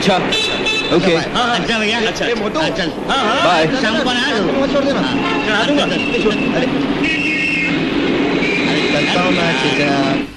अच्छा ओके अच्छा भैया अच्छा चल बाय शाम को बना दो छोड़ देना चढ़ा दूंगा करता हूँ मैं ठीक है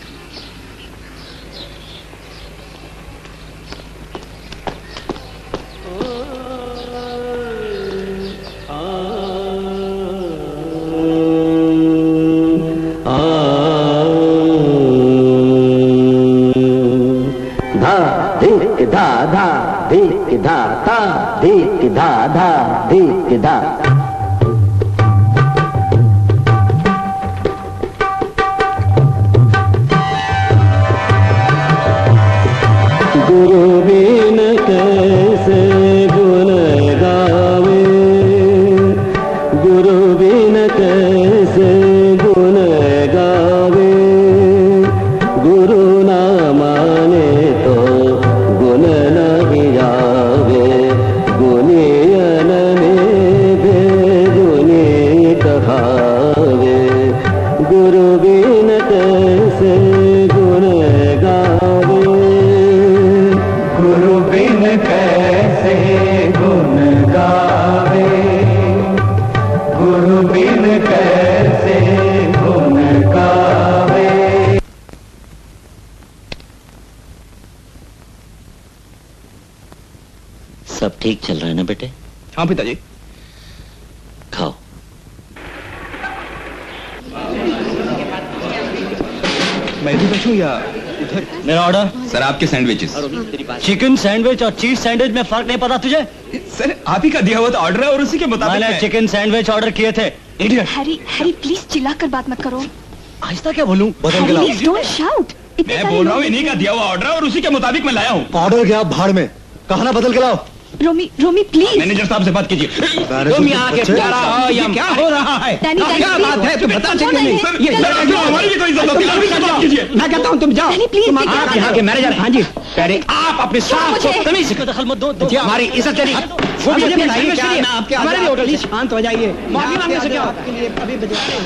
सब ठीक चल रहा है ना बेटे? हाँ पिताजी। खाओ। मैं भी बैठूं या उधर? मेरा ऑर्डर। सर आपके सैंडविचेस। चिकन सैंडविच और चीज सैंडविच में फर्क नहीं पता तुझे? सर आप ही का दिया हुआ ऑर्डर है और उसी के मुताबिक मैंने चिकन सैंडविच ऑर्डर किए थे। इडियट। हैरी प्लीज चिल्लाकर बात मत करो। आहिस्ता क्या बोलूं? बदल के लाओ। Don't shout. मैं बोल रहा हूँ इन्हीं का दिया हुआ ऑर्डर है और उसी के मुताबिक मैं लाया हूँ। ऑर्डर क्या भाड़ में? कहा ना बदल के लाओ। रोमी प्लीज। मैनेजर साहब से बात कीजिए। तुम यहाँ के प्यारा हो या क्या हो रहा है? क्या बात है तुम बता सकते नहीं? ये हमारी भी कोई इज्जत होती है। मैं कहता हूँ तुम जाओ। आप यहाँ के मैनेजर। हाँ जी प्यारे आप अपने साफ को तमीज से दखल मत दो। हमारी इज्जत चली मुझे बताइए क्या हमारे भी होटल शांत हो जाइए। माफी मांगने से क्या आपके लिए अभी बजाते हैं।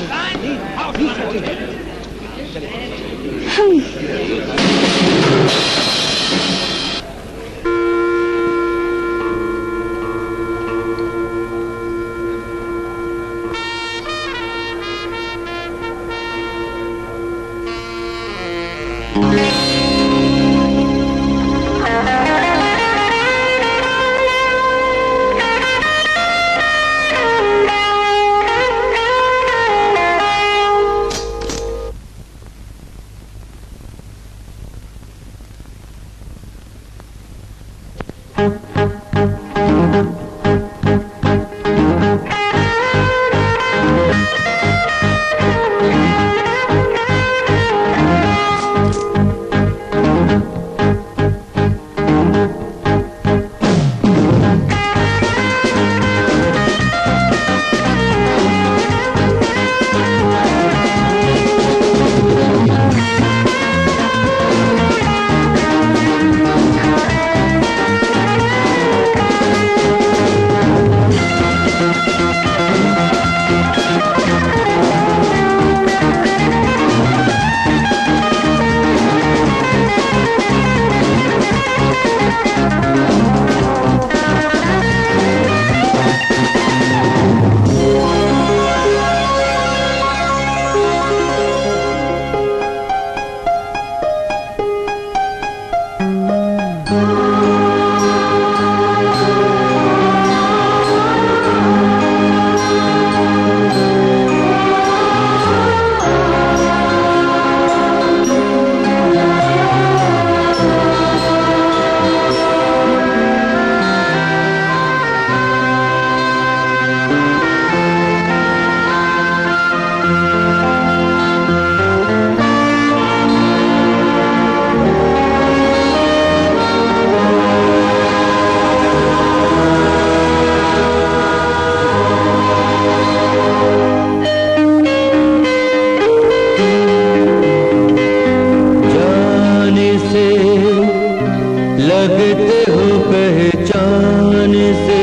लगते हो पहचान से,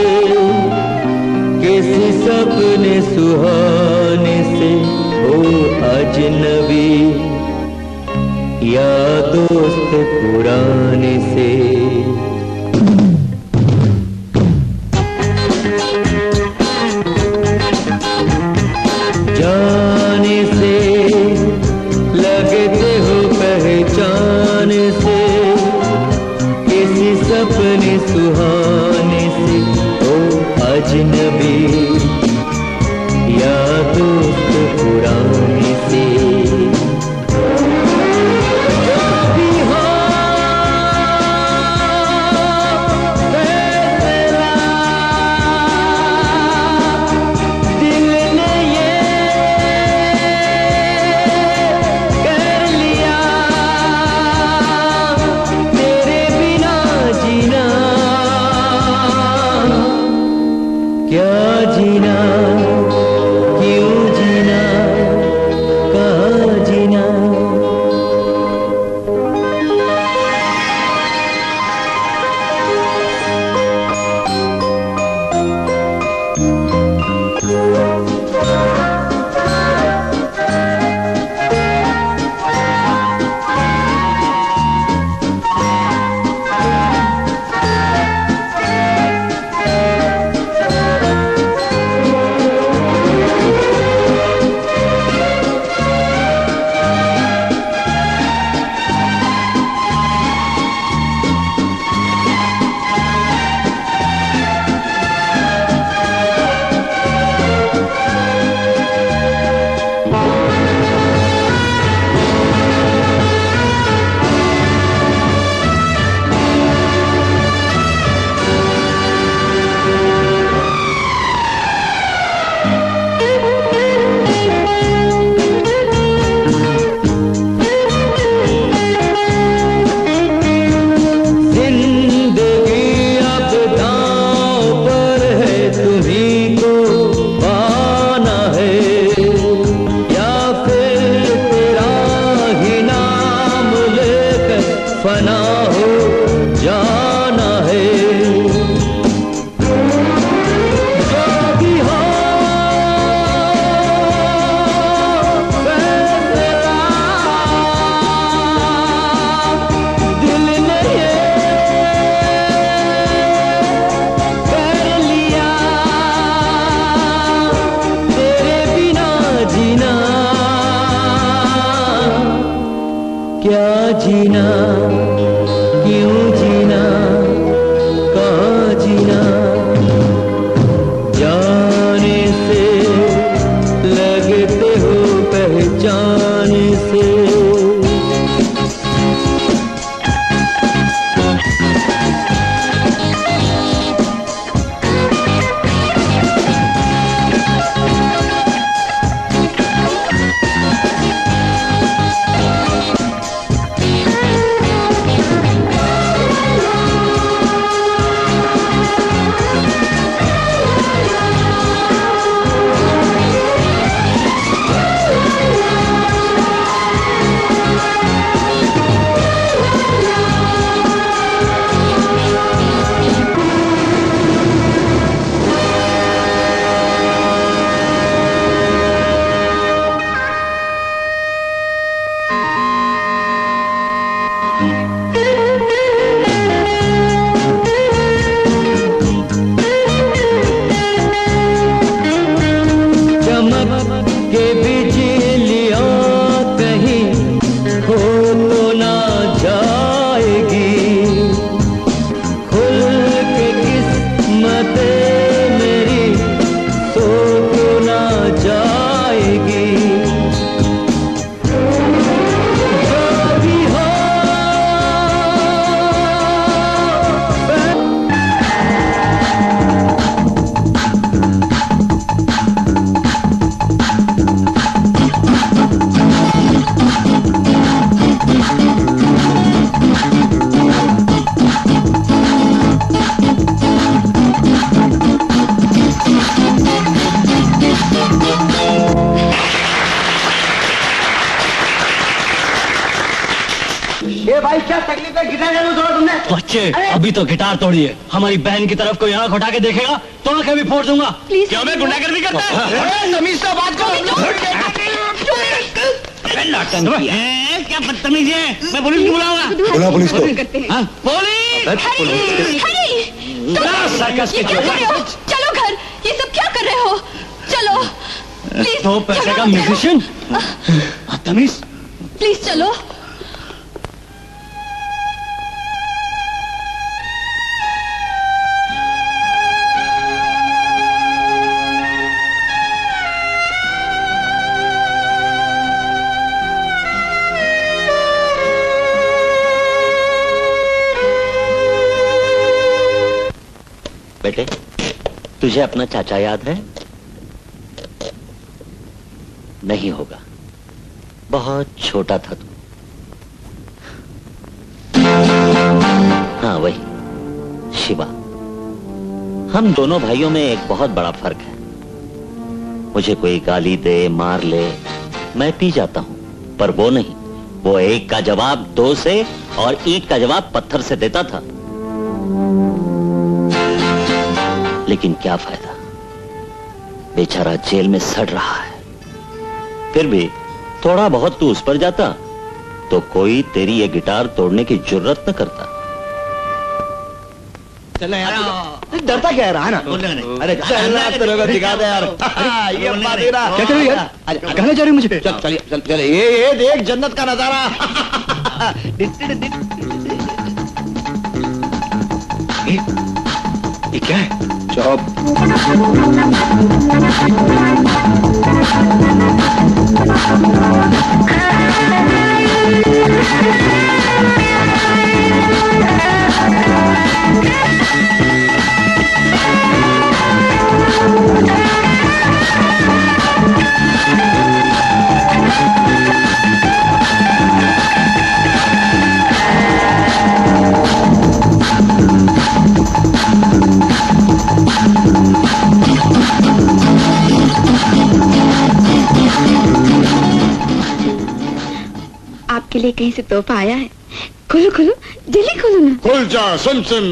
किसी सपने सुहाने से, हो अजनबी या दोस्त पुराने से। जाने से लगते हो पहचान से, किसी सपने सुहाने से, हो अजनबी या दोस्त पुराने से। ये भाई क्या तकलीफ है, गिटार कैसे तोड़ा तुमने? बच्चे अभी तो गिटार तोड़िए, हमारी बहन की तरफ कोई आंख उठा के देखेगा तो आंखें भी फोड़ दूंगा। प्लीज क्या मैं गुंडागर्दी करता है? तमीज से बात करो। क्या बदतमीजी है, मैं पुलिस को बुलाऊंगा। बुला पुलिस को। सर्कस ये के क्या कर रहे हो? चलो घर, ये सब क्या कर रहे हो? चलो प्लीज। तो पैसे का म्यूजिशियन बदतमीज। प्लीज चलो। बेटे, तुझे अपना चाचा याद है? नहीं होगा, बहुत छोटा था तू। हाँ वही शिवा। हम दोनों भाइयों में एक बहुत बड़ा फर्क है। मुझे कोई गाली दे, मार ले, मैं पी जाता हूं, पर वो नहीं। वो एक का जवाब दो से और ईंट का जवाब पत्थर से देता था। लेकिन क्या फायदा, बेचारा जेल में सड़ रहा है। फिर भी थोड़ा बहुत तू उस पर जाता तो कोई तेरी ये गिटार तोड़ने की जुर्रत न करता। चलो यार, डरता क्या है, रहा ना? अरे चल तेरे को दिखा दे यार। ये बात है ना। क्या कर रही है यार? कहना चाह रही मुझे? चल चलिए, चल चले। ये देख जन्नत का नजारा। ये क्या है? चुप। आपके लिए कहीं से तोहफा आया है। खोलो खोलो, जल्दी खोलो ना। खुल जा सुन सुन।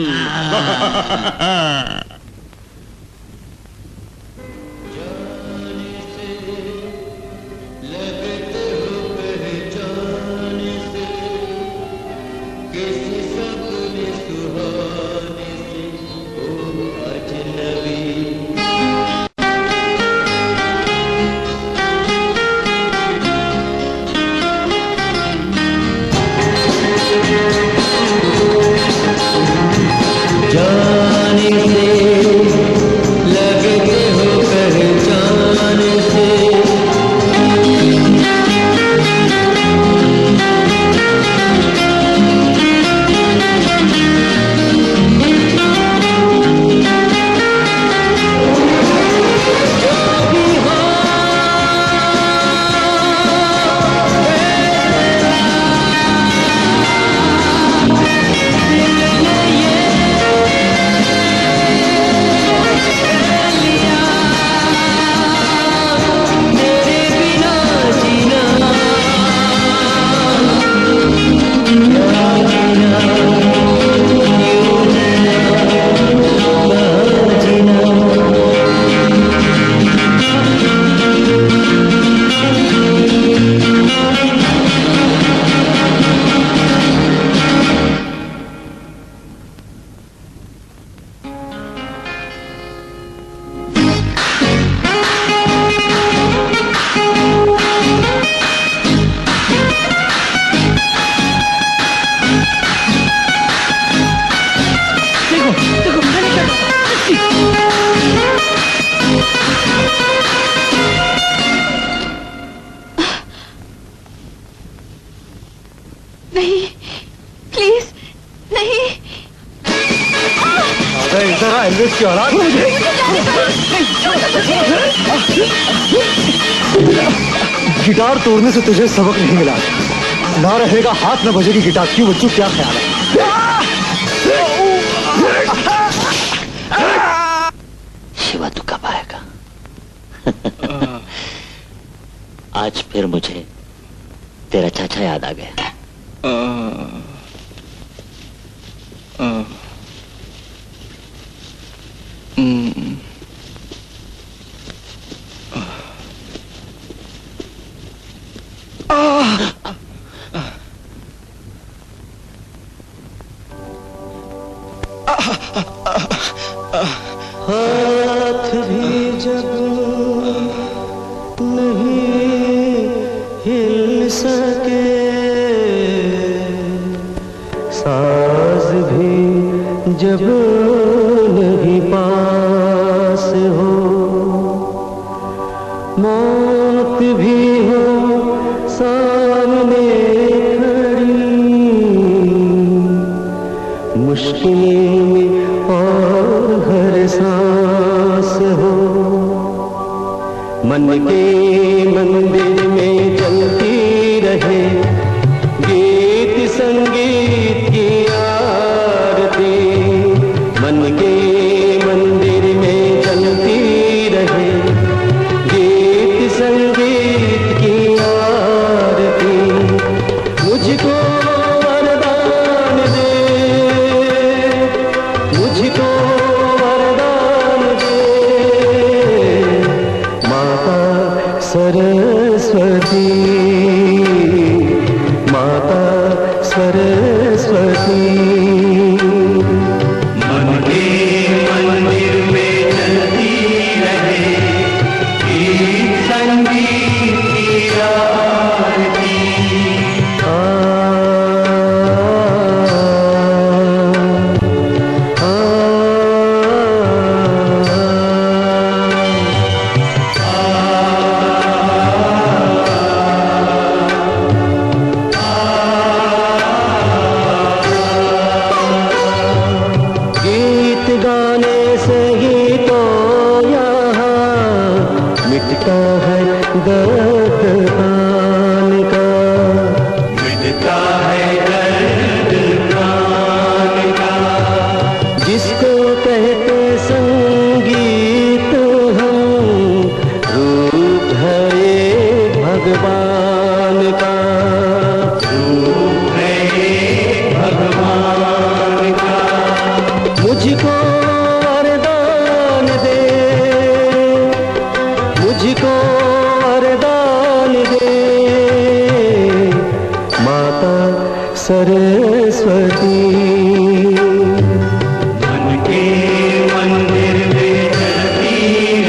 नहीं, प्लीज नहीं। एल्विस की औलाद मुझे। गिटार तोड़ने से तुझे सबक नहीं मिला। ना रहेगा हाथ, न बजेगी गिटार। क्यों बच्चों, क्या ख्याल है? शिवा तू कब आएगा? आज फिर मुझे तेरा चाचा याद आ गया। हाथ भी जब नहीं हिल सके, साज भी जब नहीं पास हो, मौत भी हो सामने खड़ी, मुश्किल में और हर सांस हो, मन के मंदिर में चलती रहे गीत संगीत की आरती, मन के मंदिर में चलती रहे गीत संगीत की आरती, मुझको वरदान दे, मुझको वरदान दे, माता सरस्वती, माता सरस्वती। मन के मंदिर में चलती रहे गीत संगीत की आरती। गीत गाने से ही तो यहाँ मिटता है दर्द प्राण का, मिटता है दर्द प्राण का, जिसको कहते संगीत हम, रूप है ये भगवान का, रूप है ये भगवान का। मुझको वरदान दे, मुझको वरदान दे, माता सरस्वती। मन के मंदिर में चलती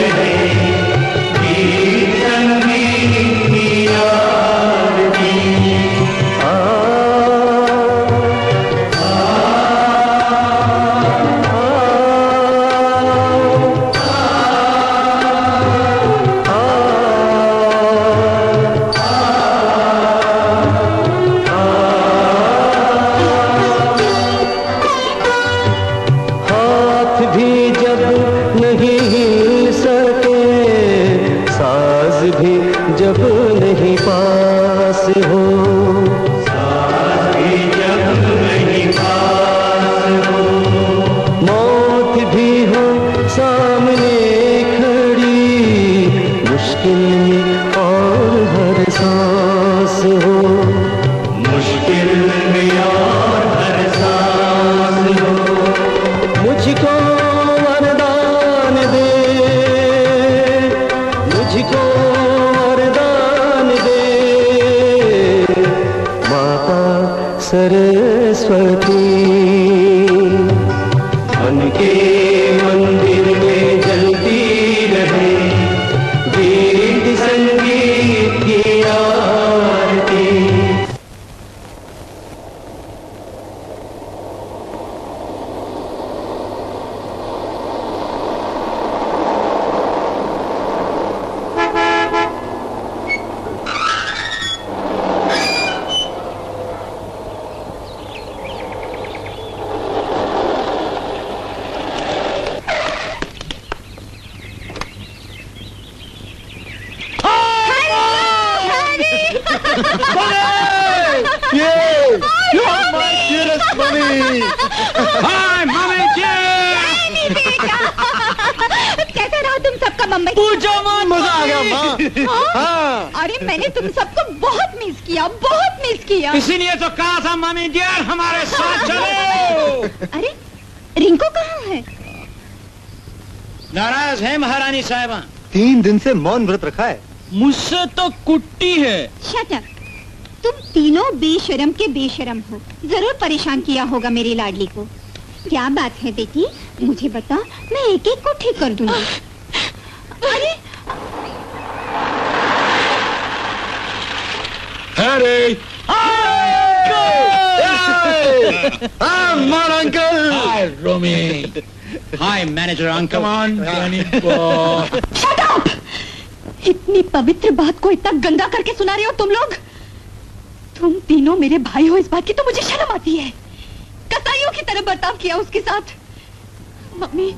रहे गीत संगीत की आरती। हाथ भी जब नहीं हिल सके, साज भी जब नहीं पास हो, साज भी जब नहीं पास हो, मौत भी हो सामने खड़ी, मुश्किल में और हर सांस हो, मुश्किल में और हर सांस हो, मुझको वरदान दे, मुझको वरदान दे, माता सरस्वती। मन के मंदिर में जलती रहे गीत संगीत की आरती। हाय मम्मी जी। कैसा रहा तुम सबका मुंबई? पूछो मत, मजा आ गया माँ। हाँ। अरे मैंने तुम सबको बहुत मिस किया, बहुत मिस किया। इसीलिए तो कहा था मम्मी डियर हमारे साथ चलो। अरे रिंकू कहाँ है? नाराज है महारानी साहिबा। 3 दिन से मौन व्रत रखा है। मुझसे तो कुट्टी है। Shut up. तुम तीनों बेशरम के बेशरम हो। जरूर परेशान किया होगा मेरी लाडली को। क्या बात है बेटी, मुझे बता, मैं एक एक को ठीक कर दूंगी। अरे Harry! Mon uncle! Hi, Romy. Hi, manager uncle. Come on, Danny boy. Shut up! इतनी पवित्र बात को इतना गंदा करके सुना रहे हो तुम लोग। तुम तीनों मेरे भाई हो, इस बात की तो मुझे शर्म आती है। कसाईयों की तरह बर्ताव किया उसके साथ। मम्मी,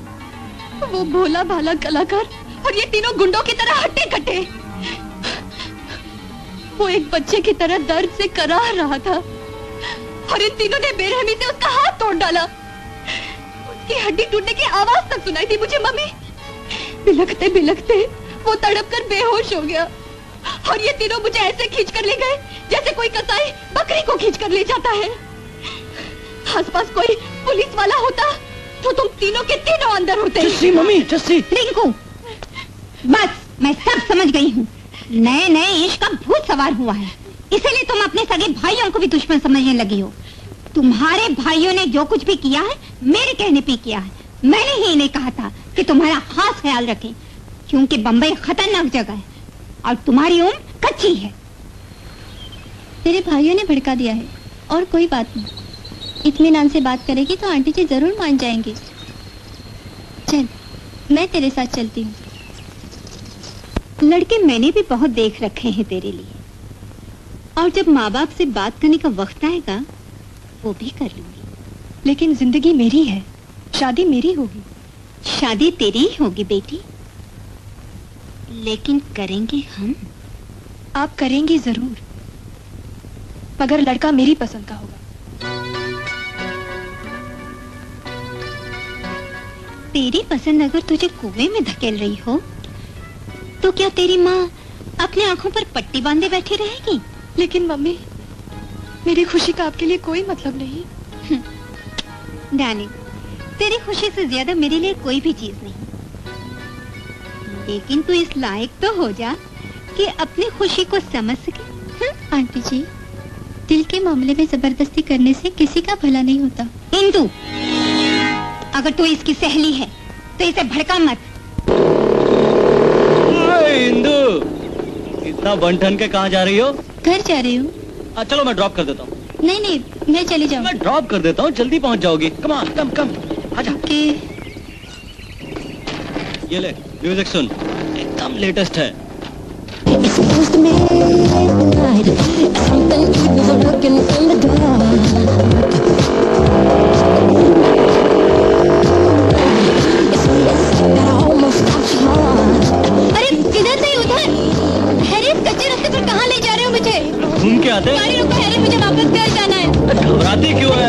वो भोला भाला कलाकार और ये तीनों गुंडों की तरह हट्टे कट्टे। वो एक बच्चे की तरह दर्द से कराह रहा था और इन तीनों ने बेरहमी से उसका हाथ तोड़ डाला। उसकी हड्डी टूटने की आवाज तक सुनाई थी मुझे मम्मी। बिलखते बिलखते वो तड़प कर बेहोश हो गया और ये तीनों मुझे ऐसे खींच कर ले गए जैसे कोई कसाई बकरी को खींच कर ले जाता है। आसपास कोई पुलिस वाला होता तो तुम तीनों के तीनों अंदर होते। जस्सी मम्मी, जस्सी। रिंकू, बस मैं सब समझ गई हूँ। नए नए इश्क का भूत सवार हुआ है, इसीलिए तुम अपने सगे भाइयों को भी दुश्मन समझने लगी हो। तुम्हारे भाइयों ने जो कुछ भी किया है मेरे कहने पे किया है। मैंने ही इन्हें कहा था कि तुम्हारा खास ख्याल रखें, क्योंकि बम्बई खतरनाक जगह है और तुम्हारी उम्र कच्ची है। तेरे भाइयों ने भड़का दिया है और कोई बात नहीं, इत्मीनान से बात करेगी तो आंटी जी जरूर मान जाएंगे। चल, मैं तेरे साथ चलती हूँ। लड़के मैंने भी बहुत देख रखे हैं तेरे लिए, और जब माँ बाप से बात करने का वक्त आएगा वो भी कर लूंगी। लेकिन जिंदगी मेरी है, शादी मेरी होगी। शादी तेरी ही होगी बेटी, लेकिन करेंगे हम। आप करेंगी जरूर, मगर लड़का मेरी पसंद का होगा। तेरी पसंद अगर तुझे कुएं में धकेल रही हो तो क्या तेरी माँ अपने आंखों पर पट्टी बांधे बैठी रहेगी? लेकिन मम्मी, मेरी खुशी का आपके लिए कोई मतलब नहीं। डार्लिंग, तेरी खुशी से ज्यादा मेरे लिए कोई भी चीज नहीं, लेकिन तू इस लायक तो हो जा कि अपनी खुशी को समझ सके। आंटी जी, दिल के मामले में जबरदस्ती करने से किसी का भला नहीं होता। इंदु, अगर तू इसकी सहेली है तो इसे भड़का मत। इंदु, इतना बन-ठन के कहाँ जा रही हो? घर जा रही हूँ। चलो मैं ड्रॉप कर देता हूँ। नहीं नहीं, मैं चली जाऊँ। मैं ड्रॉप कर देता हूँ, जल्दी पहुँच जाओगी। कम ऑन, कम कम, आजा। ये ले, म्यूजिक सुन, एकदम लेटेस्ट है। It's supposed to midnight. Something evil lurking in the dark. It's that I almost touch your heart. अरे किधर से उधर? हैरिस, कच्चे रास्ते पर कहाँ ले जा रहे हो मुझे? घूम के आते हैं। गाड़ी रोको हैरिस, मुझे वापस घर जाना है। घबराती क्यों है?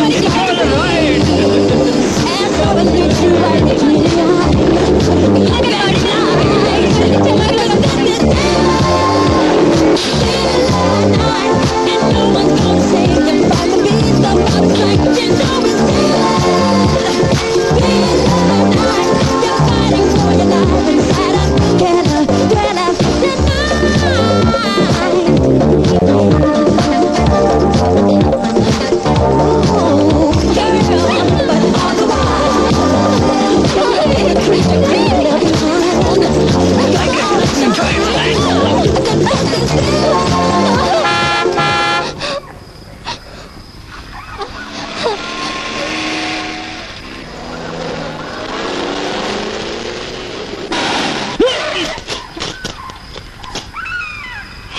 And so I need you right now.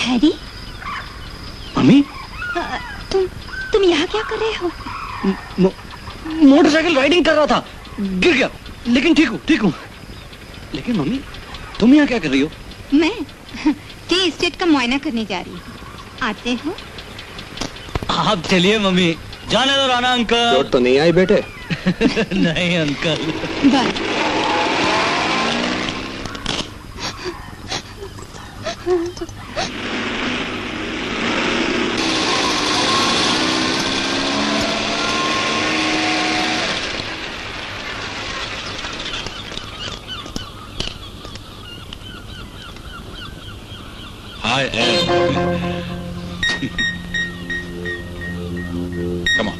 Harry, mummy, तुम यहाँ क्या कर रहे हो? मोटरसाइकिल राइडिंग कर रहा था, गिर गया, लेकिन ठीक हूँ। लेकिन मम्मी, तुम यहाँ क्या कर रही हो? मैं टी स्टेट का मुआयना करने जा रही हूँ, आते हो? आप चलिए मम्मी, जाने दो राणा अंकल। चोट तो नहीं आई बेटे? नहीं uncle. Bye. I am. Come on.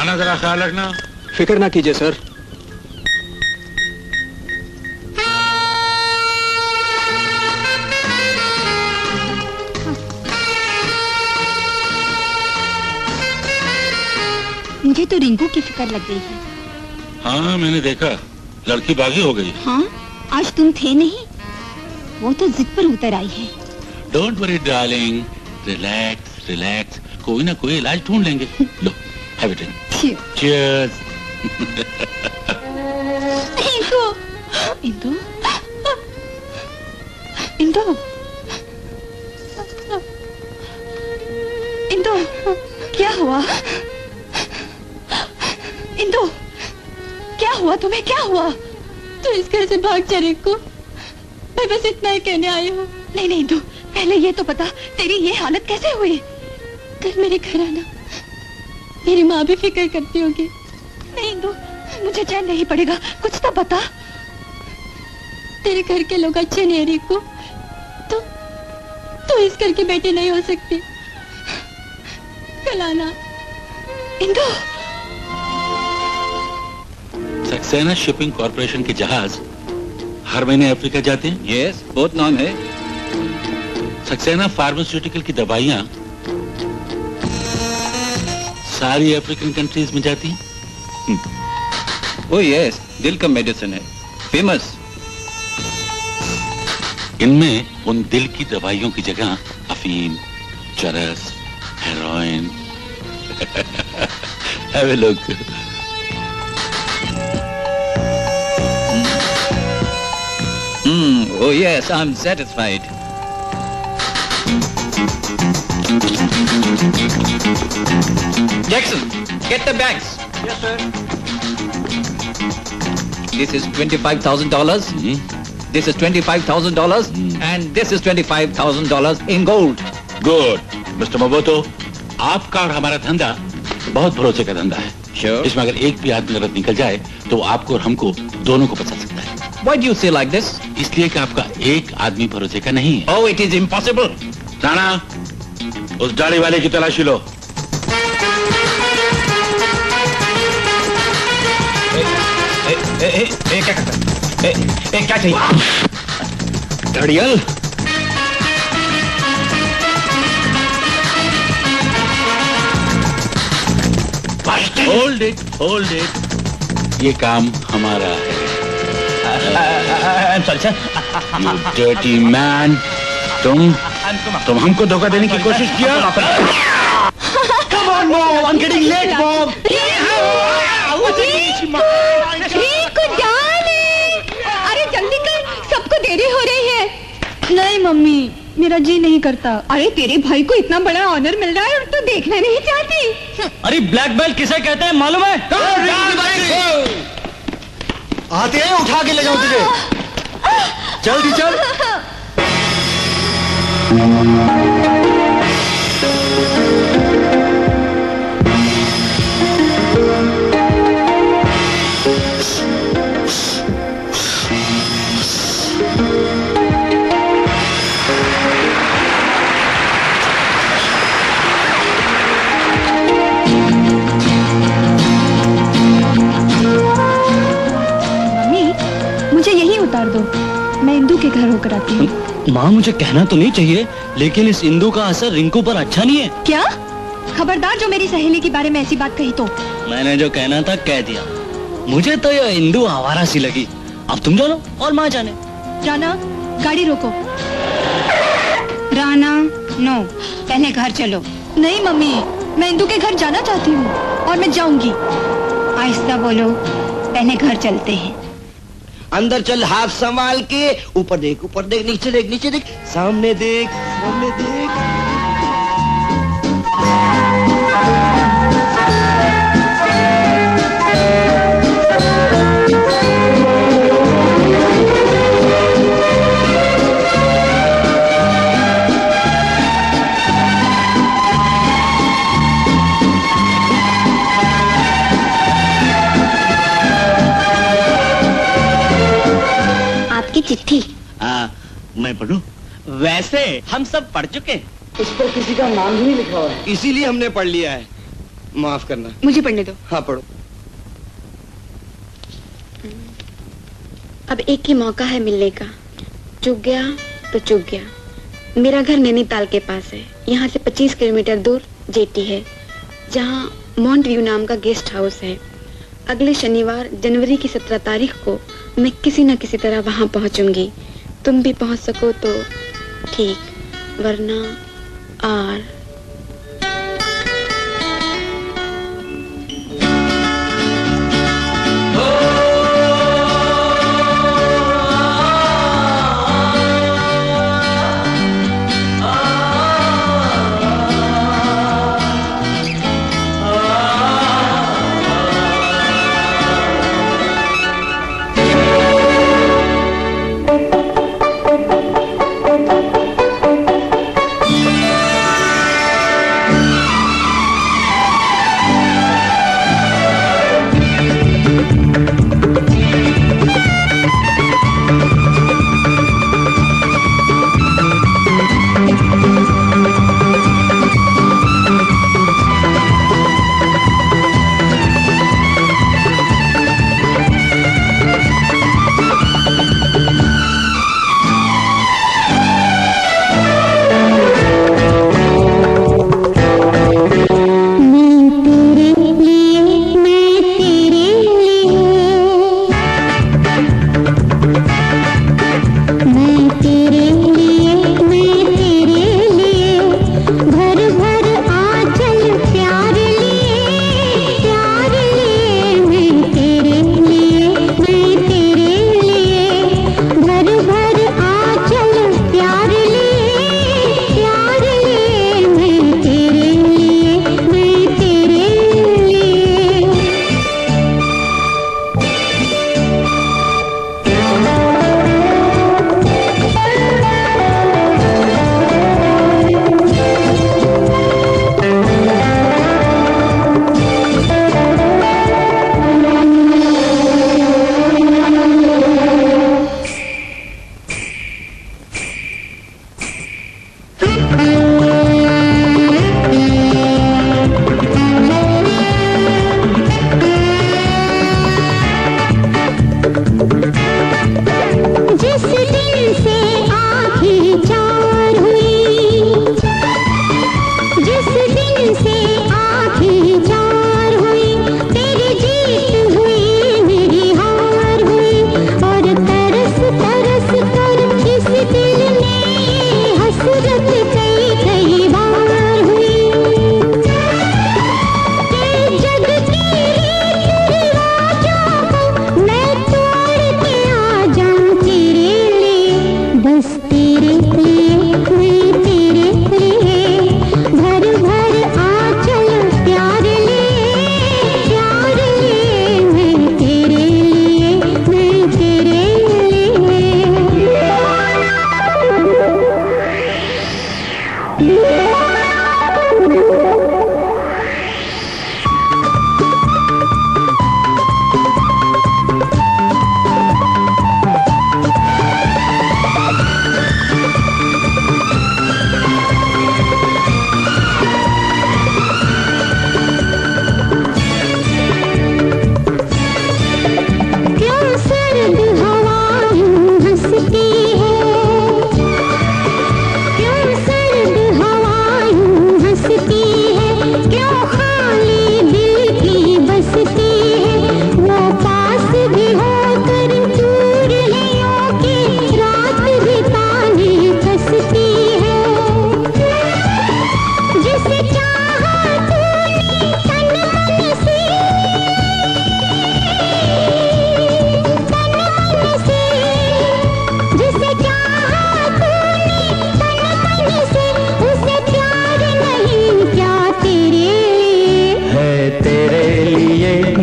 Rana जरा ख्याल रखना। फिक्र ना कीजिए सर। मुझे तो रिंकू की फिक्र लग गई है। हाँ मैंने देखा, लड़की बागी हो गई। हाँ, आज तुम थे नहीं, वो तो जिद पर उतर आई है। Don't worry darling, relax relax, कोई ना कोई इलाज ढूंढ लेंगे। लो have it. Cheers. Indu, Indu, Indu, Indu, क्या हुआ? इंदु, क्या हुआ तुम्हें, क्या हुआ? तो इस घर से भाग जा रिंकू, मैं बस इतना ही कहने आई हूँ। नहीं नहीं इंदु, पहले ये तो बता तेरी ये हालत कैसे हुई? कल मेरे घर आना, मेरी माँ भी फिक्र करती होगी। नहीं इंदु, मुझे चैन नहीं पड़ेगा, कुछ तो बता। तेरे घर के लोग अच्छे नहीं है रिंकू, तो इस घर की बेटी नहीं हो सकती। कल आना इंदु। सक्सेना शिपिंग कॉर्पोरेशन के जहाज हर महीने अफ्रीका जाते हैं। यस, बहुत नाम है। सक्सेना फार्मास्यूटिकल की दवाइयाँ सारी अफ्रीकन कंट्रीज में जाती हैं। ओह यस, दिल का मेडिसिन है, फेमस। इनमें उन दिल की दवाइयों की जगह अफीम, चरस, heroin. Have a look. Oh yes, I'm satisfied. Jackson, get the bags. Yes, sir. This is $25,000. This is $25,000, and this is $25,000 in gold. Good, Mr. Moboto. आपका और हमारा धंधा बहुत भरोसे का धंधा है। Sure. इसमें अगर एक भी आदमी गलत निकल जाए तो आपको और हमको दोनों को बचा सकता है। Why do you say like this? इसलिए कि आपका एक आदमी भरोसे का नहीं है। Oh, it is impossible. Rana, उस दाढ़ी वाले की तलाशी लो। क्या करता है? क्या चाहिए? धड़ियल, होल्ड इट, होल्ड इट। ये काम हमारा है। I'm sorry, sir. You dirty man. तुम हमको धोखा देने की कोशिश किया। Come on, Mom. I'm getting late, Mom. Rinku darling, अरे जल्दी कर, सबको देरी हो रही है। नहीं मम्मी, मेरा जी नहीं करता। अरे तेरे भाई को इतना बड़ा ऑनर मिल रहा है और तू देखना नहीं चाहती। अरे ब्लैक बेल्ट किसे कहते हैं मालूम है? आते हैं, उठा के ले जाऊं तुझे। जल्दी चल। मुझे यही उतार दो, मैं इंदु के घर होकर आती हूँ। माँ मुझे कहना तो नहीं चाहिए, लेकिन इस इंदु का असर रिंकू पर अच्छा नहीं है। क्या? खबरदार जो मेरी सहेली के बारे में ऐसी बात कही तो। मैंने जो कहना था कह दिया। मुझे तो यह इंदु आवारा सी लगी। अब तुम जानो और माँ जाने। राना, गाड़ी रोको। राना, नो, पहले घर चलो। नहीं मम्मी, मैं इंदु के घर जाना चाहती हूँ और मैं जाऊंगी। आहिस्ता बोलो, पहले घर चलते हैं। अंदर चल, हाथ संभाल के। ऊपर देख, ऊपर देख, नीचे देख, नीचे देख, सामने देख, सामने देख। चिट्ठी। मैं पढ़ूं? वैसे हम सब पढ़ चुके। इस पर किसी का नाम भी नहीं लिखा हुआ है, इसीलिए हमने पढ़ लिया है। माफ करना। मुझे पढ़ने दो। हाँ पढ़ो। अब एक ही मौका है मिलने का, चूक गया तो चूक गया। मेरा घर नैनीताल के पास है, यहाँ से 25 किलोमीटर दूर जेटी है, जहाँ माउंट व्यू नाम का गेस्ट हाउस है। अगले शनिवार जनवरी की 17 तारीख को मैं किसी न किसी तरह वहाँ पहुँचूंगी। तुम भी पहुँच सको तो ठीक, वरना आर।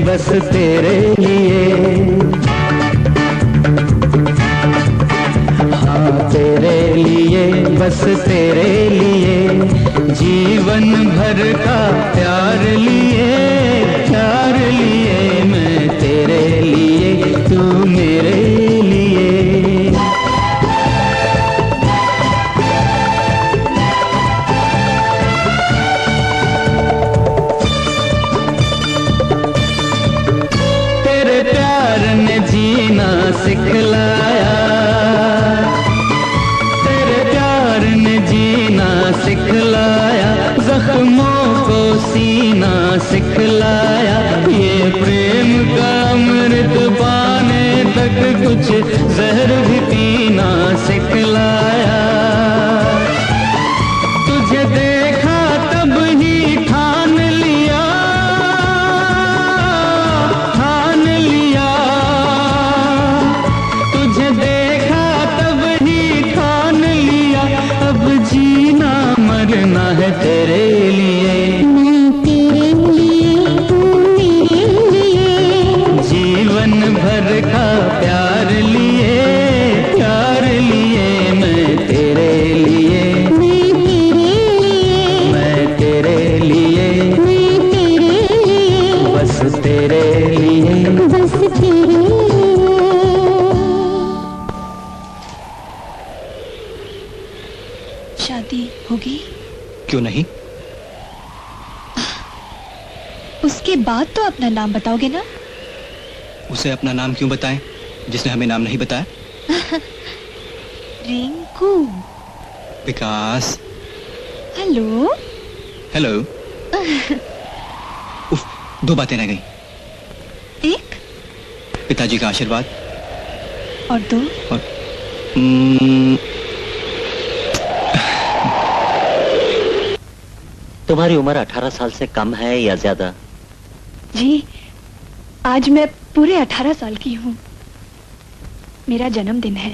बस तेरे लिए, हाँ तेरे लिए, बस तेरे लिए, जीवन भर का प्यार लिए, प्यार लिए, मैं तेरे लिए, तू मेरे लिए। सीना सिखलाया, ये प्रेम का अमृत पाने तक कुछ जहर भी पीना सिखलाया। तुझे देखा तब ही ठान लिया, ठान लिया। तुझे देखा तब ही ठान लिया, अब जीना मरना है तेरे लिए, मैं तेरे लिए, तू मेरे लिए। जीवन भर का प्यार लिए, प्यार लिए मैं तेरे लिए, मैं तेरे लिए, मैं तेरे लिए, मैं तेरे लिए, बस तेरे लिए, बस तेरे लिए। शादी होगी? क्यों नहीं? उसके बाद तो अपना नाम बताओगे ना? उसे अपना नाम क्यों बताएं, जिसने हमें नाम नहीं बताया? रिंकू। विकास। हेलो। हेलो। उफ, 2 बातें रह गई। एक पिताजी का आशीर्वाद और 2 और तुम्हारी उम्र 18 साल से कम है या ज्यादा? जी, आज मैं पूरे 18 साल की हूँ। मेरा जन्मदिन है।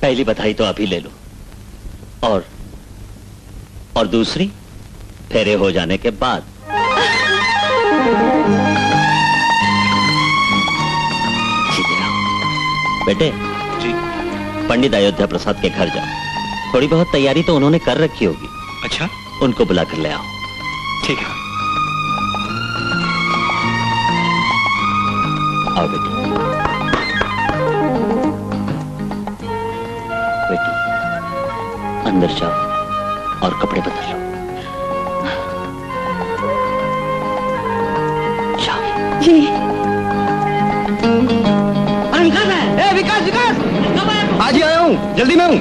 पहली बधाई तो अभी ले लो, और दूसरी फेरे हो जाने के बाद। जीते रहो। बेटे जी। पंडित अयोध्या प्रसाद के घर जाओ, थोड़ी बहुत तैयारी तो उन्होंने कर रखी होगी। अच्छा, उनको बुला कर ले आओ। ठीक है। आओ बेटी। बेटी अंदर जाओ और कपड़े बदल लो। जाओ। जी। अरे विकास है। ए विकास, विकास कब आया? आज ही आया हूँ, जल्दी में हूँ।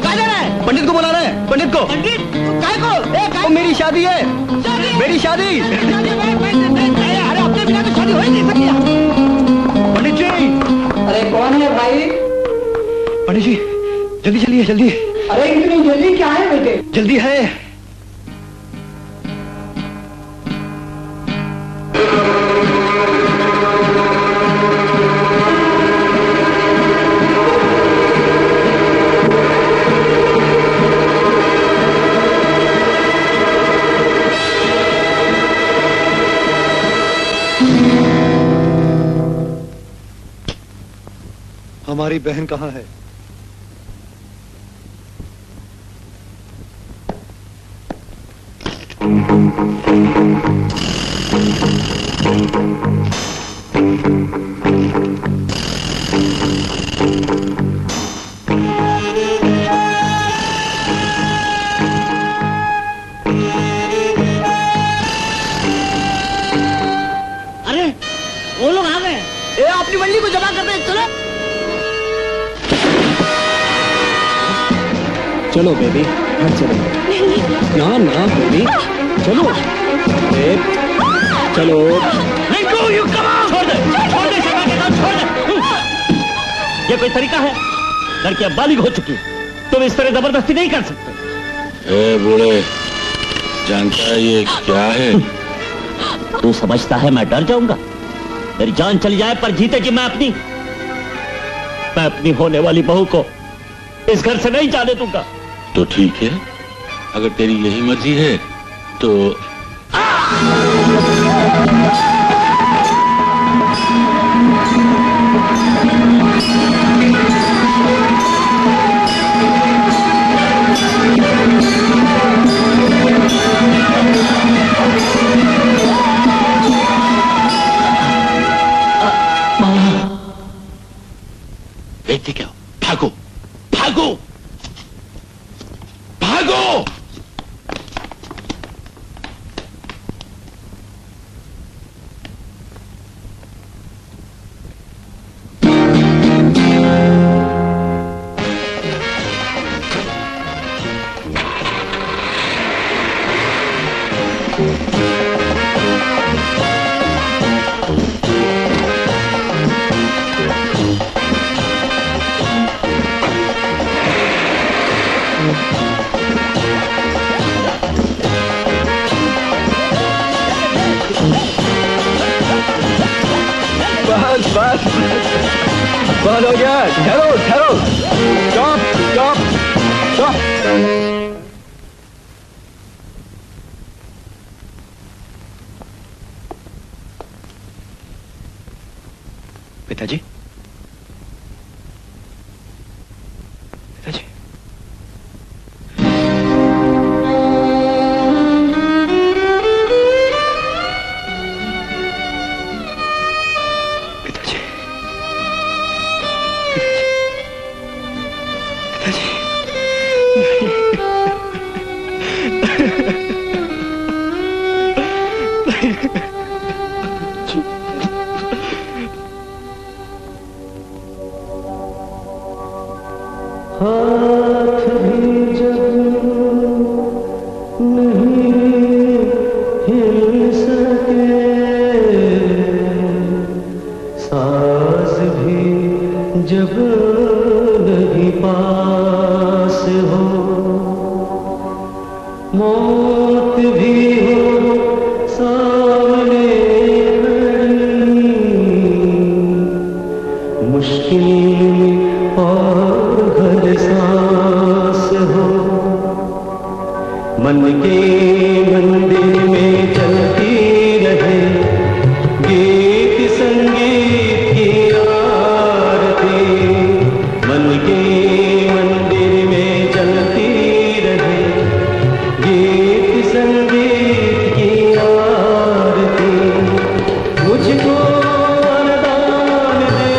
कहाँ जा रहा है? पंडित को बुला रहे हैं। पंडित को? पंडित काय को? वो मेरी शादी है, मेरी शादी। अरे अपने बिना तो शादी हो ही नहीं सकती। पंडित जी। अरे कौन है भाई? पंडित जी जल्दी चलिए, जल्दी। अरे इतनी जल्दी क्या है बेटे? जल्दी है। हमारी बहन कहाँ है? अरे वो लोग आ गए। ए अपनी मंडी को जमा करते हैं, चलो। चलो बेबी, घर चलो। ना ना बेबी, चलो। चलो। Rinku, you come on. छोड़ दे, छोड़ दे, शर्मा के नाम छोड़ दे। ये कोई तरीका है? लड़कियां बालिग हो चुकी है, तुम इस तरह जबरदस्ती नहीं कर सकते। ए बूढ़े, जानता है ये क्या है? तू समझता है मैं डर जाऊंगा? मेरी जान चली जाए पर जीतेगी मैं अपनी होने वाली बहू को इस घर से नहीं जाने दूंगा। तो ठीक है, अगर तेरी यही मर्जी है तो देखते क्या, भागो भागो भागो। बस बस बस हो गया। ठहरो ठहरो, स्टॉप स्टॉप स्टॉप। पिताजी, पिताजी, पिताजी, पिताजी, हाथ भी जब नहीं हिल सके, सांस भी जब नहीं पास हो, मौत भी हो सामने खड़ी, मुश्किल और हर सांस हो, मन के मंदिर में चलती रहे गीत संगीत की आरती, मन के मंदिर में चलती रहे गीत संगीत की आरती, मुझको वरदान दे,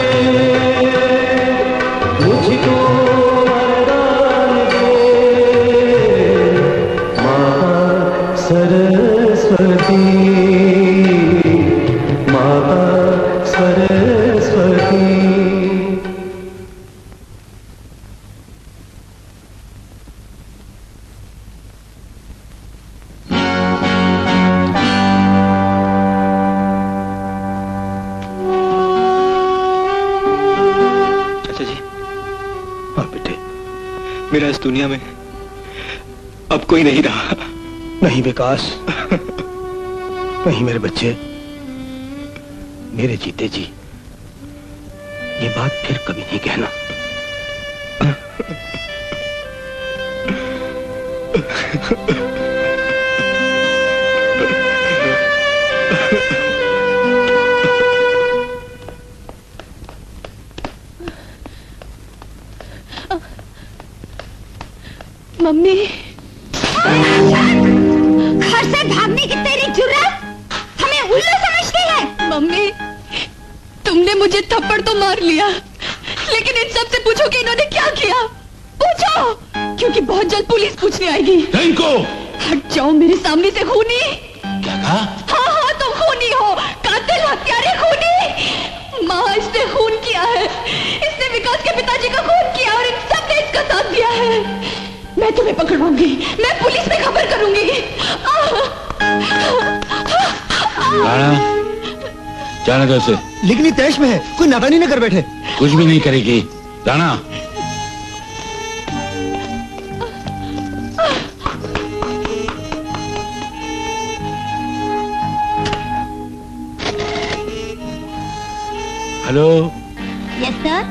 मुझको वरदान दे, माता सरस्वती, माता सरस्वती। चाचा जी और बेटे, मेरा इस दुनिया में अब कोई नहीं रहा। नहीं विकास, नहीं मेरे बच्चे, मेरे जीते जी ये बात फिर कभी नहीं कहना। मम्मी, घर से भागने की तेरी जुर्रत, हमें उल्लू समझती है? मम्मी, तुमने मुझे थप्पड़ तो मार लिया, लेकिन इन सब से पूछो कि इन्होंने क्या किया। पूछो, क्योंकि बहुत जल्द पुलिस पूछने आएगी। इनको हट जाओ मेरे सामने से खूनी। क्या कहा? हाँ हाँ, तुम खूनी हो, कातिल हत्यारे खूनी। माँ, इसने खून किया है, इसने विकास के पिताजी का खून किया और इन सब ने इसका साथ दिया है। मैं तुम्हें पकड़वाऊंगी, मैं पुलिस में खबर करूंगी। राणा, जाने दो उसे। लेकिन ये तैश में है, कोई नादानी न कर बैठे। कुछ भी नहीं करेगी। Rana, hello. Yes sir.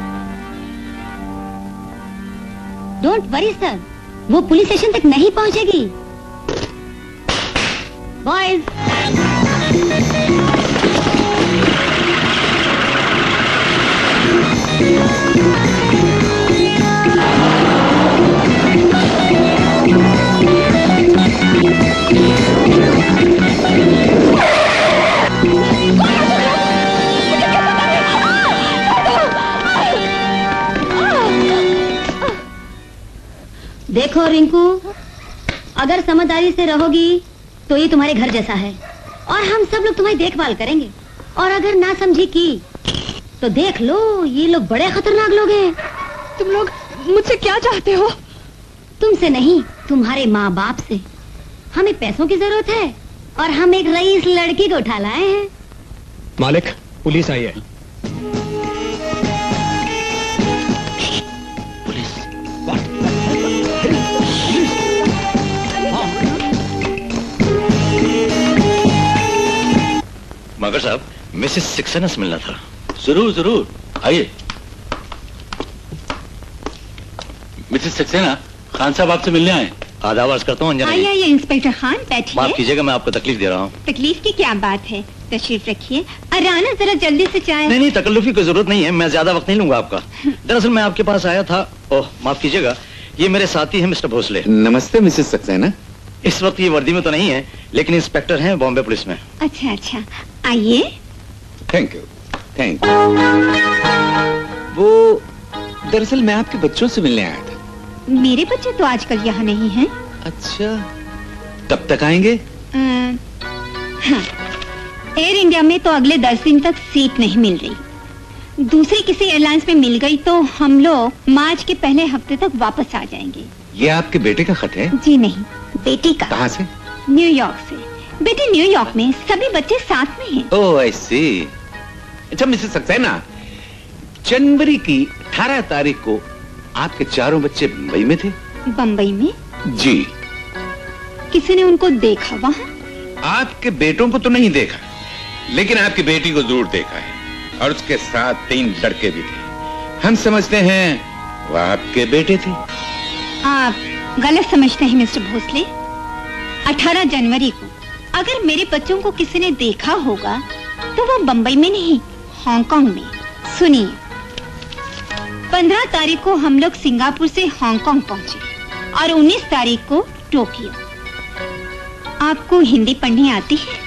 Don't worry sir, वो पुलिस स्टेशन तक नहीं पहुंचेगी। बॉयज, देखो रिंकू, अगर समझदारी से रहोगी तो ये तुम्हारे घर जैसा है और हम सब लोग तुम्हारी देखभाल करेंगे, और अगर ना समझी की तो देख लो, ये लोग बड़े खतरनाक लोग हैं। तुम लोग मुझसे क्या चाहते हो? तुमसे नहीं, तुम्हारे माँ बाप से। हमें पैसों की जरूरत है और हम एक रईस लड़की को उठा लाए हैं। मालिक, पुलिस आई है। मगर साहब, मिसेस सक्सेना से मिलना था। जरूर जरूर, आइए। मिसेस सक्सेना, खान साहब आपसे मिलने आए। आदाब अर्ज करता हूँ अंजना जी। आइए इंस्पेक्टर खान, बैठिए। माफ कीजिएगा, मैं आपको तकलीफ दे रहा हूँ। तकलीफ की क्या बात है, तशरीफ रखिए। अरे आना जरा जल्दी से चाय। नहीं, तकल्लुफ की कोई जरूरत नहीं है, मैं ज्यादा वक्त नहीं लूंगा आपका। दरअसल मैं आपके पास आया था। ओह, माफ कीजिएगा, ये मेरे साथी हैं मिस्टर भोसले। नमस्ते मिसेस सक्सेना। इस वक्त ये वर्दी में तो नहीं है, लेकिन इंस्पेक्टर हैं बॉम्बे पुलिस में। अच्छा अच्छा, आइए। Thank you, thank you. वो दरअसल मैं आपके बच्चों से मिलने आया था। मेरे बच्चे तो आजकल यहाँ नहीं हैं। अच्छा, कब तक आएंगे? हाँ, एयर इंडिया में तो अगले 10 दिन तक सीट नहीं मिल रही। दूसरी किसी एयरलाइंस में मिल गई तो हम लोग मार्च के पहले हफ्ते तक वापस आ जाएंगे। ये आपके बेटे का खत है? जी नहीं, बेटी का। कहाँ से? न्यूयॉर्क से। बेटे न्यूयॉर्क में, सभी बच्चे साथ में हैं। ओह आई सी। अच्छा मिसेस सक्सेना, जनवरी की 18 तारीख को आपके चारों बच्चे मुंबई में थे? बम्बई में? जी। किसी ने उनको देखा वहाँ? आपके बेटों को तो नहीं देखा, लेकिन आपकी बेटी को जरूर देखा है, और उसके साथ 3 लड़के भी थे। हम समझते हैं वह आपके बेटे थे। आप गलत समझते हैं मिस्टर भोसले। 18 जनवरी को अगर मेरे बच्चों को किसी ने देखा होगा तो वो बम्बई में नहीं, हांगकांग में। सुनिए, 15 तारीख को हम लोग सिंगापुर से हांगकांग पहुंचे और 19 तारीख को टोक्यो। आपको हिंदी पढ़नी आती है?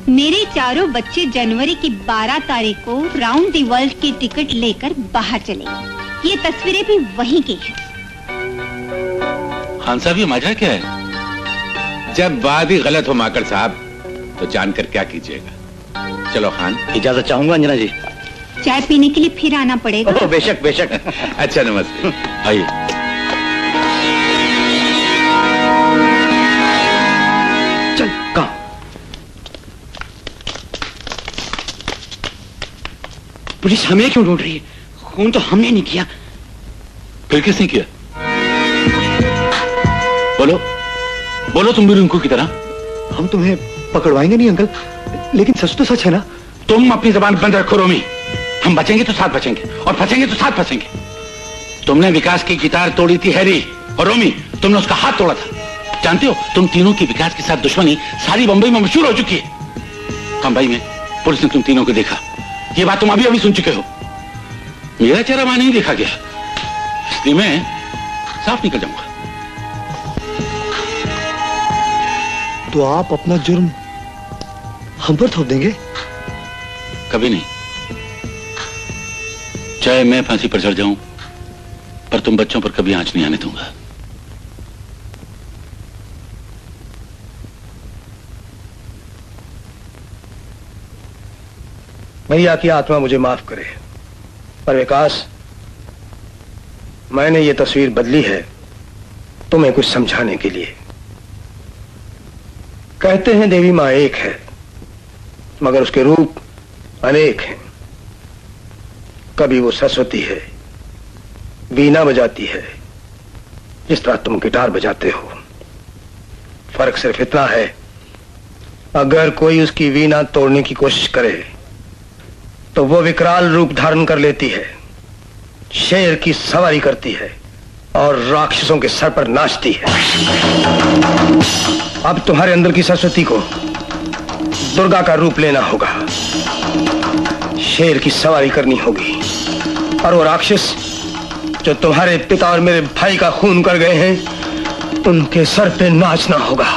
मेरे चारों बच्चे जनवरी की 12 तारीख को राउंड द वर्ल्ड की टिकट लेकर बाहर चले। ये तस्वीरें भी वहीं की हैं। खान साहब, ये माजरा क्या है? जब बात ही गलत हो माकड़ साहब, तो जानकर क्या कीजिएगा। चलो खान। इजाजत चाहूंगा अंजना जी। चाय पीने के लिए फिर आना पड़ेगा। ओह, बेशक बेशक। अच्छा, नमस्ते। आइए। चल, कहाँ? पुलिस हमें क्यों ढूंढ रही है? खून तो हमने नहीं किया। फिर किसने किया? बोलो बोलो, तुम भी रिंकू की तरह। हम तुम्हें पकड़वाएंगे नहीं अंकल, लेकिन सच तो सच है ना? तुम अपनी जबान बंद रखो रोमी। हम बचेंगे तो साथ बचेंगे, और फंसेंगे तो साथ फंसेंगे। तुमने विकास की गिटार तोड़ी थी हैरी, और रोमी तुमने उसका हाथ तोड़ा था। जानते हो, तुम तीनों की विकास के साथ दुश्मनी सारी बंबई में मशहूर हो चुकी है। बंबई में पुलिस ने तुम तीनों को देखा। ये बात तुम अभी सुन चुके हो। मेरा चेहरा वहां नहीं देखा गया, इसलिए मैं साफ निकल जाऊंगा। तो आप अपना जुर्म हम पर थोप देंगे? कभी नहीं। चाहे मैं फांसी पर चढ़ जाऊं, पर तुम बच्चों पर कभी आंच नहीं आने दूंगा। भैया की आत्मा मुझे माफ करे, पर विकास, मैंने ये तस्वीर बदली है तुम्हें कुछ समझाने के लिए। कहते हैं देवी मां एक है, मगर उसके रूप अनेक हैं। कभी वो सरस्वती है, वीणा बजाती है, जिस तरह तुम गिटार बजाते हो। फर्क सिर्फ इतना है, अगर कोई उसकी वीणा तोड़ने की कोशिश करे तो वो विकराल रूप धारण कर लेती है, शेर की सवारी करती है और राक्षसों के सर पर नाचती है। अब तुम्हारे अंदर की सरस्वती को दुर्गा का रूप लेना होगा, शेर की सवारी करनी होगी, और वो राक्षस जो तुम्हारे पिता और मेरे भाई का खून कर गए हैं, उनके सर पे नाचना होगा।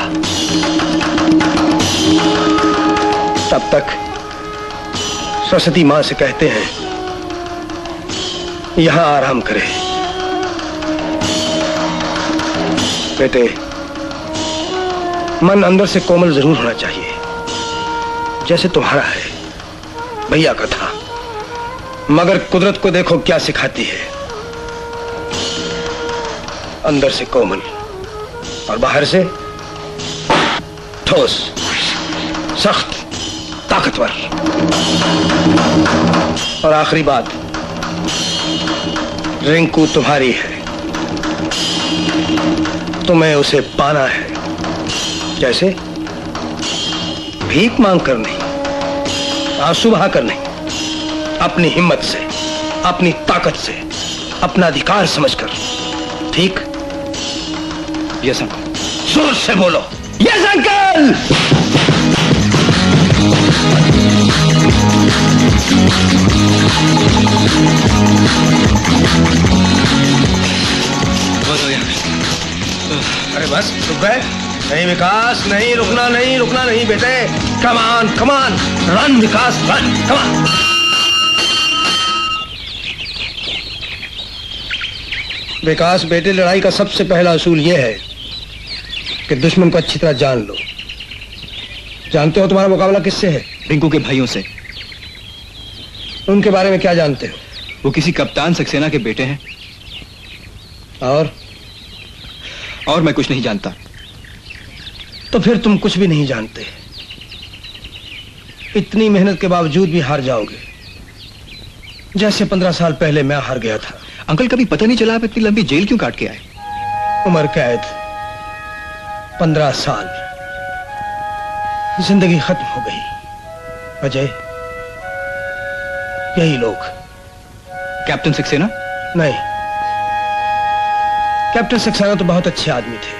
तब तक सरस्वती मां से कहते हैं, यहां आराम करे। बेटे, मन अंदर से कोमल जरूर होना चाहिए, जैसे तुम्हारा है, भैया का था। मगर कुदरत को देखो क्या सिखाती है, अंदर से कोमल, और बाहर से ठोस, सख्त, ताकतवर। और आखिरी बात, रिंकू तुम्हारी है, तुम्हें उसे पाना है। जैसे भीख मांग कर नहीं, आंसू बहाकर नहीं, अपनी हिम्मत से, अपनी ताकत से, अपना अधिकार समझकर। ठीक? Yes uncle. जोर से बोलो, यस अंकल। अरे बस रुक गए? नहीं विकास, नहीं रुकना, नहीं रुकना, नहीं बेटे। कमान कमान, रन विकास, रन, कमान। विकास बेटे, लड़ाई का सबसे पहला असूल यह है कि दुश्मन को अच्छी तरह जान लो। जानते हो तुम्हारा मुकाबला किससे है? रिंकू के भाइयों से। उनके बारे में क्या जानते हो? वो किसी कप्तान सक्सेना के बेटे हैं। और मैं कुछ नहीं जानता। तो फिर तुम कुछ भी नहीं जानते। इतनी मेहनत के बावजूद भी हार जाओगे, जैसे 15 साल पहले मैं हार गया था। अंकल, कभी पता नहीं चला आप इतनी लंबी जेल क्यों काट के आए? उम्र कैद, 15 साल, जिंदगी खत्म हो गई। अजय, यही लोग। कैप्टन सक्सेना? नहीं, कैप्टन सक्सेना तो बहुत अच्छे आदमी थे।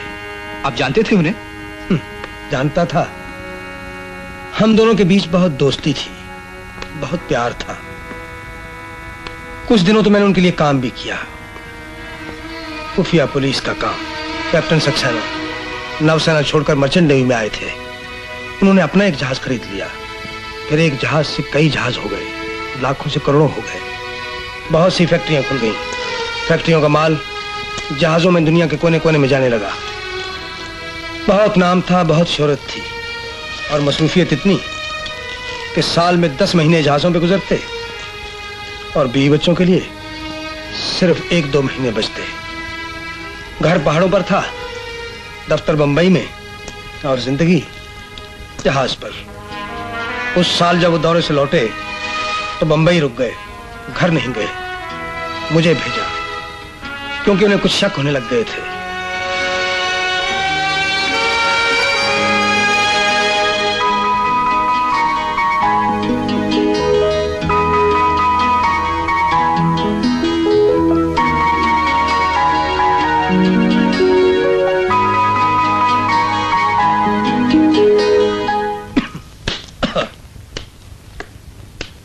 आप जानते थे उन्हें? जानता था। हम दोनों के बीच बहुत दोस्ती थी, बहुत प्यार था। कुछ दिनों तो मैंने उनके लिए काम भी किया, खुफिया पुलिस का काम। कैप्टन सक्सेना नौसेना छोड़कर मर्चेंट नेवी में आए थे। उन्होंने अपना एक जहाज खरीद लिया, फिर एक जहाज से कई जहाज हो गए, लाखों से करोड़ों हो गए। बहुत सी फैक्ट्रियां खुल गईं। फैक्ट्रियों का माल जहाजों में दुनिया के कोने कोने में जाने लगा। बहुत नाम था, बहुत शोहरत थी, और मसरूफियत इतनी कि साल में 10 महीने जहाजों पे गुजरते और बीवी बच्चों के लिए सिर्फ 1-2 महीने बचते। घर पहाड़ों पर था, दफ्तर बंबई में, और जिंदगी जहाज पर। उस साल जब वो दौरे से लौटे तो बंबई रुक गए, घर नहीं गए। मुझे भेजा क्योंकि उन्हें कुछ शक होने लग गए थे।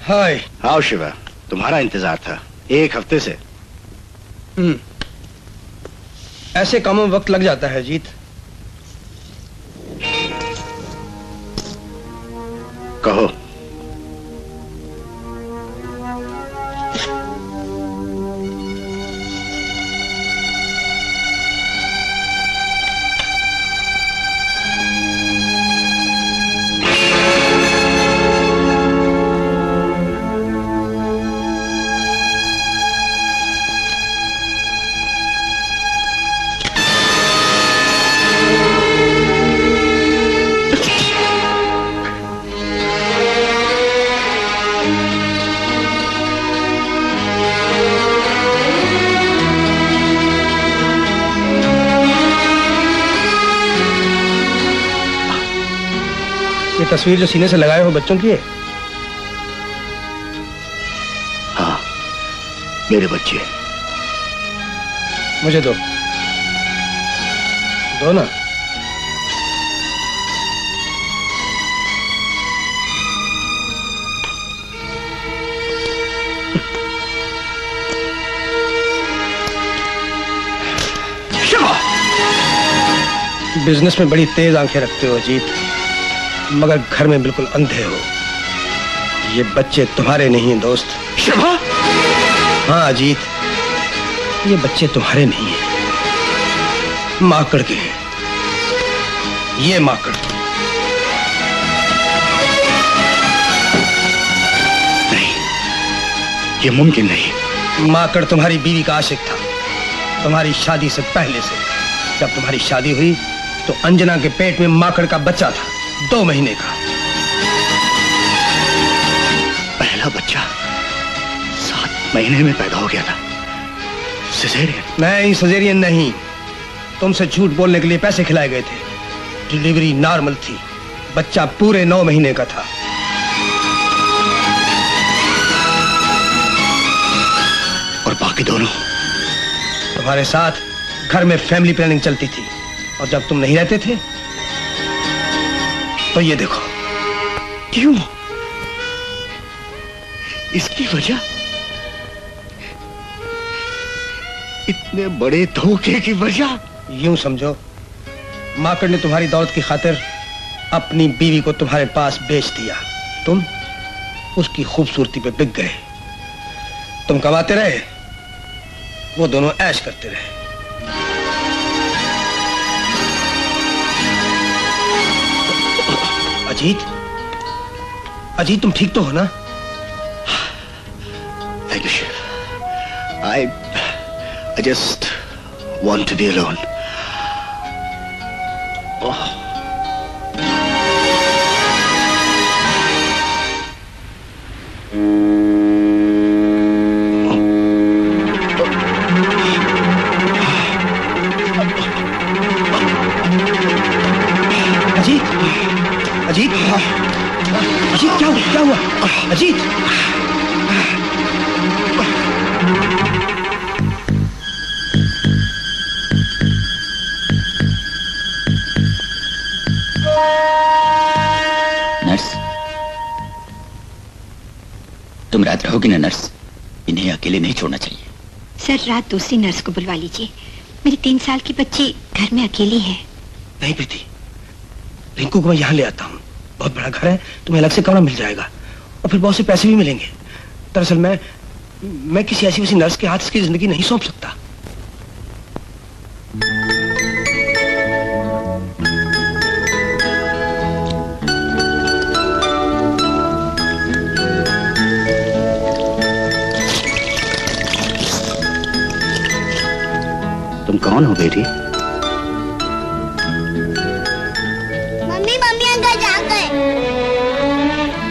हाय। आओ शिवा, तुम्हारा इंतजार था 1 हफ्ते से। ऐसे कामों में वक्त लग जाता है जीत। कहो। ये तस्वीर जो सीने से लगाए हो बच्चों की है? हाँ, मेरे बच्चे। मुझे दो ना। बिजनेस में बड़ी तेज आंखें रखते हो अजीत, मगर घर में बिल्कुल अंधे हो। ये बच्चे तुम्हारे नहीं हैं दोस्त। शिवा? हाँ अजीत, ये बच्चे तुम्हारे नहीं हैं, माकड़ के हैं। ये माकड़। नहीं, ये मुमकिन नहीं। माकड़ तुम्हारी बीवी का आशिक था, तुम्हारी शादी से पहले से। जब तुम्हारी शादी हुई तो अंजना के पेट में माकड़ का बच्चा था, 2 महीने का। पहला बच्चा 7 महीने में पैदा हो गया था। सिजेरियन? नहीं, सिजेरियन नहीं। तुमसे झूठ बोलने के लिए पैसे खिलाए गए थे। डिलीवरी नॉर्मल थी, बच्चा पूरे 9 महीने का था। और बाकी दोनों? तुम्हारे साथ घर में फैमिली प्लानिंग चलती थी, और जब तुम नहीं रहते थे तो ये देखो। क्यों? इसकी वजह? इतने बड़े धोखे की वजह? यूं समझो, माकड़ ने तुम्हारी दौलत की खातिर अपनी बीवी को तुम्हारे पास बेच दिया। तुम उसकी खूबसूरती पे बिक गए। तुम कमाते रहे, वो दोनों ऐश करते रहे। अजीत, तुम ठीक तो हो ना? Thank you, Chef. I just want to be alone. Oh. Ajit, क्या हुआ? अजीत! नर्स, तुम रात रहोगी ना नर्स? इन्हें अकेले नहीं छोड़ना चाहिए। सर, रात दूसरी नर्स को बुलवा लीजिए। मेरी 3 साल की बच्ची घर में अकेली है। नहीं प्रीति, रिंकू को मैं यहाँ ले आता हूँ। बहुत बड़ा घर है, तुम्हें अलग से कमरा मिल जाएगा और फिर बहुत से पैसे भी मिलेंगे। दरअसल मैं किसी ऐसी वैसी नर्स के हाथ इसकी जिंदगी नहीं सौंप सकता। तुम कौन हो बेटी? मम्मी अंकल जाग गए।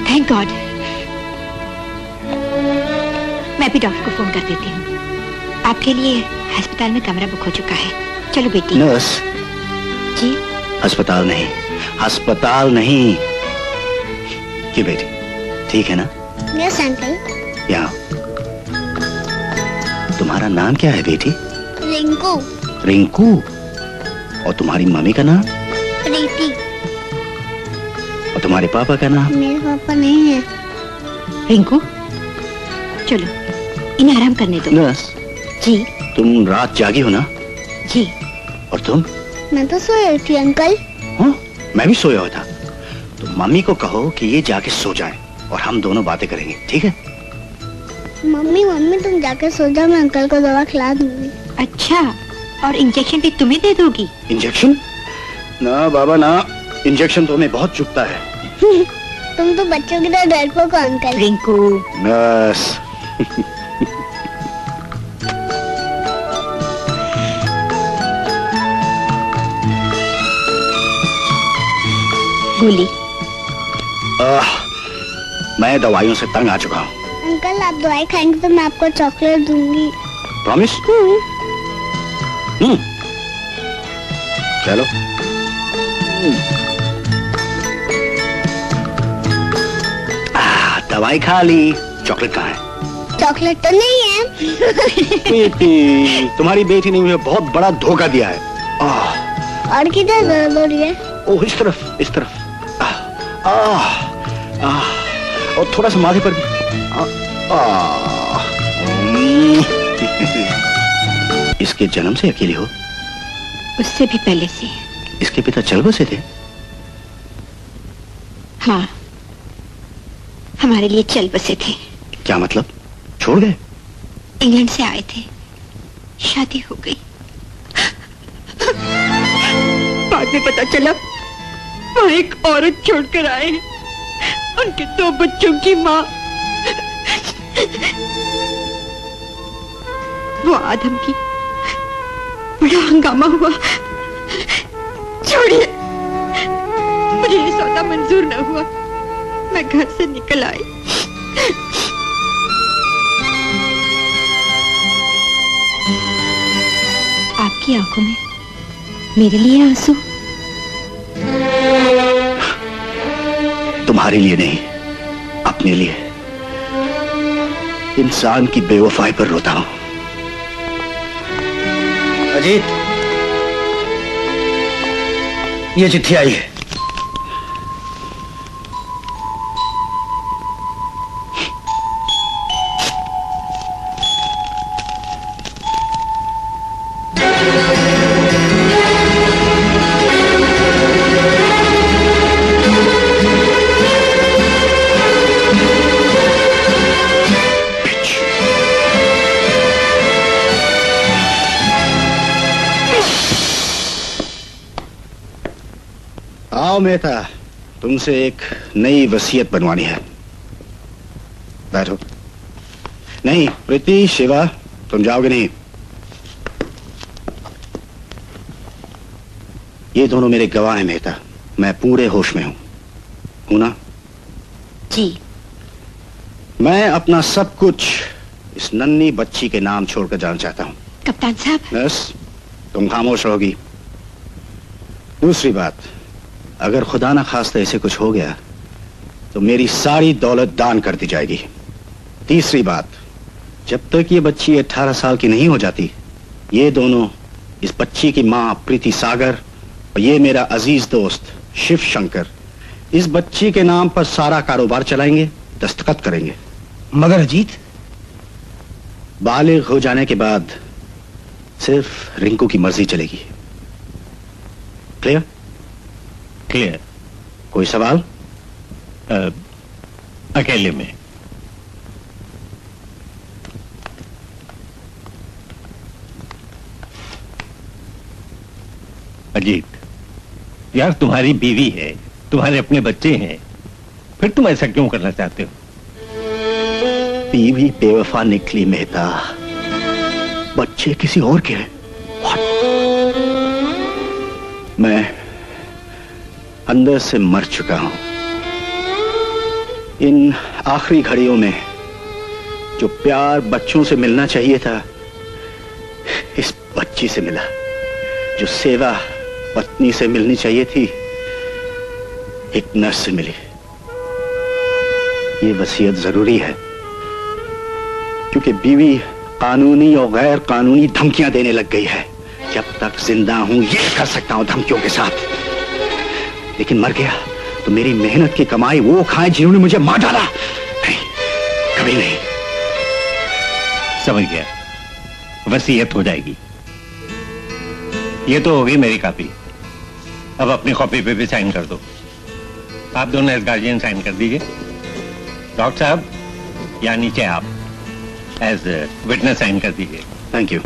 Thank God. मैं भी डॉक्टर को फोन कर देती हूँ। आपके लिए अस्पताल में कमरा बुक हो चुका है। चलो बेटी। नर्स जी? अस्पताल नहीं, अस्पताल नहीं। क्यों बेटी, ठीक है ना? Yes uncle. यहाँ। तुम्हारा नाम क्या है बेटी? रिंकू। रिंकू? और तुम्हारी मम्मी का नाम? प्रीति। और तुम्हारे पापा का नाम? मेरे पापा नहीं है। रिंकू, चलो इन्हें आराम करने दो। नर्स जी? तुम रात जागी हो ना? जी। और तुम? मैं तो सोई हुई थी अंकल। हाँ, मैं भी सोया हुआ था। तो मम्मी को कहो कि ये जाके सो जाएं और हम दोनों बातें करेंगे, ठीक है? मम्मी तुम जाके सो जाओ, मैं अंकल को दवा खिला दूंगी। अच्छा, और इंजेक्शन भी तुम्हें दे दोगी? इंजेक्शन? ना बाबा ना, इंजेक्शन तो हमें बहुत चुभता है। तुम तो बच्चों की तरह डरपोक हो अंकल। रिंकू। नर्स। गोली। मैं दवाइयों से तंग आ चुका हूँ। अंकल, आप दवाई खाएंगे तो मैं आपको चॉकलेट दूंगी। प्रॉमिस? चलो। दवाई खा ली, चॉकलेट कहाँ है? चॉकलेट तो नहीं है। बेटी, तुम्हारी बेटी ने मुझे बहुत बड़ा धोखा दिया है। और किधर दर्द हो रही है? ओह, इस तरफ, इस तरफ। और थोड़ा सा माथे पर भी। इसके जन्म से अकेली हो? उससे भी पहले से। इसके पिता चल बसे थे? हाँ, हमारे लिए चल बसे थे। क्या मतलब? छोड़ गए? इंग्लैंड से आए थे, शादी हो गई। बाद में पता चला वहाँ एक औरत छोड़कर आए हैं, उनके 2 बच्चों की माँ। वो आदम की बड़ा हंगामा हुआ। छोड़िए, मुझे ये सौदा मंजूर न हुआ। मैं घर से निकल आई। आपकी आंखों में मेरे लिए आंसू? तुम्हारे लिए नहीं, अपने लिए। इंसान की बेवफाई पर रोता हूं। अजीत, ये चिट्ठी आई है। आओ मेहता, तुमसे एक नई वसीयत बनवानी है। बैठो। नहीं प्रीति, शिवा, तुम जाओगे नहीं। ये दोनों मेरे गवाह हैं मेहता। मैं पूरे होश में हूं ना? जी। मैं अपना सब कुछ इस नन्ही बच्ची के नाम छोड़कर जाना चाहता हूं। कप्तान साहब। बस तुम खामोश रहोगी। दूसरी बात, अगर खुदा ना खास्ता ऐसे कुछ हो गया तो मेरी सारी दौलत दान कर दी जाएगी। तीसरी बात, जब तक ये बच्ची 18 साल की नहीं हो जाती, ये दोनों, इस बच्ची की मां प्रीति सागर और ये मेरा अजीज दोस्त शिव शंकर, इस बच्ची के नाम पर सारा कारोबार चलाएंगे, दस्तखत करेंगे। मगर अजीत, बालिग हो जाने के बाद सिर्फ रिंकू की मर्जी चलेगी। क्लियर? क्लियर। कोई सवाल? अकेले में। अजीत, यार तुम्हारी बीवी है, तुम्हारे अपने बच्चे हैं, फिर तुम ऐसा क्यों करना चाहते हो? बीवी बेवफा निकली मेहता, बच्चे किसी और के हैं। मैं अंदर से मर चुका हूं। इन आखिरी घड़ियों में जो प्यार बच्चों से मिलना चाहिए था, इस बच्ची से मिला। जो सेवा पत्नी से मिलनी चाहिए थी, एक नर्स से मिली। ये वसीयत जरूरी है क्योंकि बीवी कानूनी और गैर कानूनी धमकियां देने लग गई है। जब तक जिंदा हूं ये कर सकता हूं धमकियों के साथ, लेकिन मर गया तो मेरी मेहनत की कमाई वो खाए जिन्होंने मुझे मार डाला। नहीं, कभी नहीं। समझ गया, वसीयत हो जाएगी। ये तो होगी मेरी कॉपी। अब अपनी कॉपी पे भी साइन कर दो। आप दोनों एज गार्जियन साइन कर दीजिए। डॉक्टर साहब या नीचे आप एज विटनेस साइन कर दीजिए। Thank you.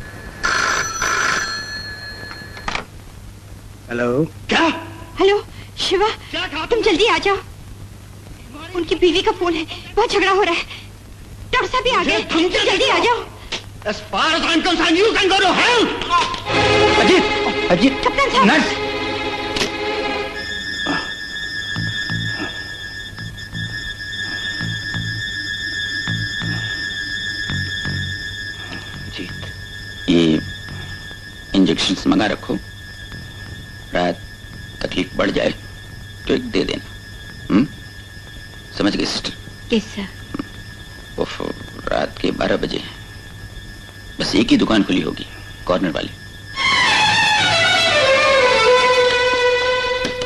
हेलो। क्या? हेलो शिवा, तुम जल्दी आ जाओ। उनकी बीवी का फोन है, बहुत झगड़ा हो रहा है। डॉक्टर साहब भी आ गए, तुम जल्दी आ जाओ। As far as I'm concerned, you can go to hell. Ajit, Ajit, कप्तान साहब। नर्स। ये इंजेक्शन मंगा रखो, रात तकलीफ बढ़ जाए तो एक दे देना। समझ गए सिस्टर? Yes sir. उफ, रात के 12 बजे बस एक ही दुकान खुली होगी, कॉर्नर वाली।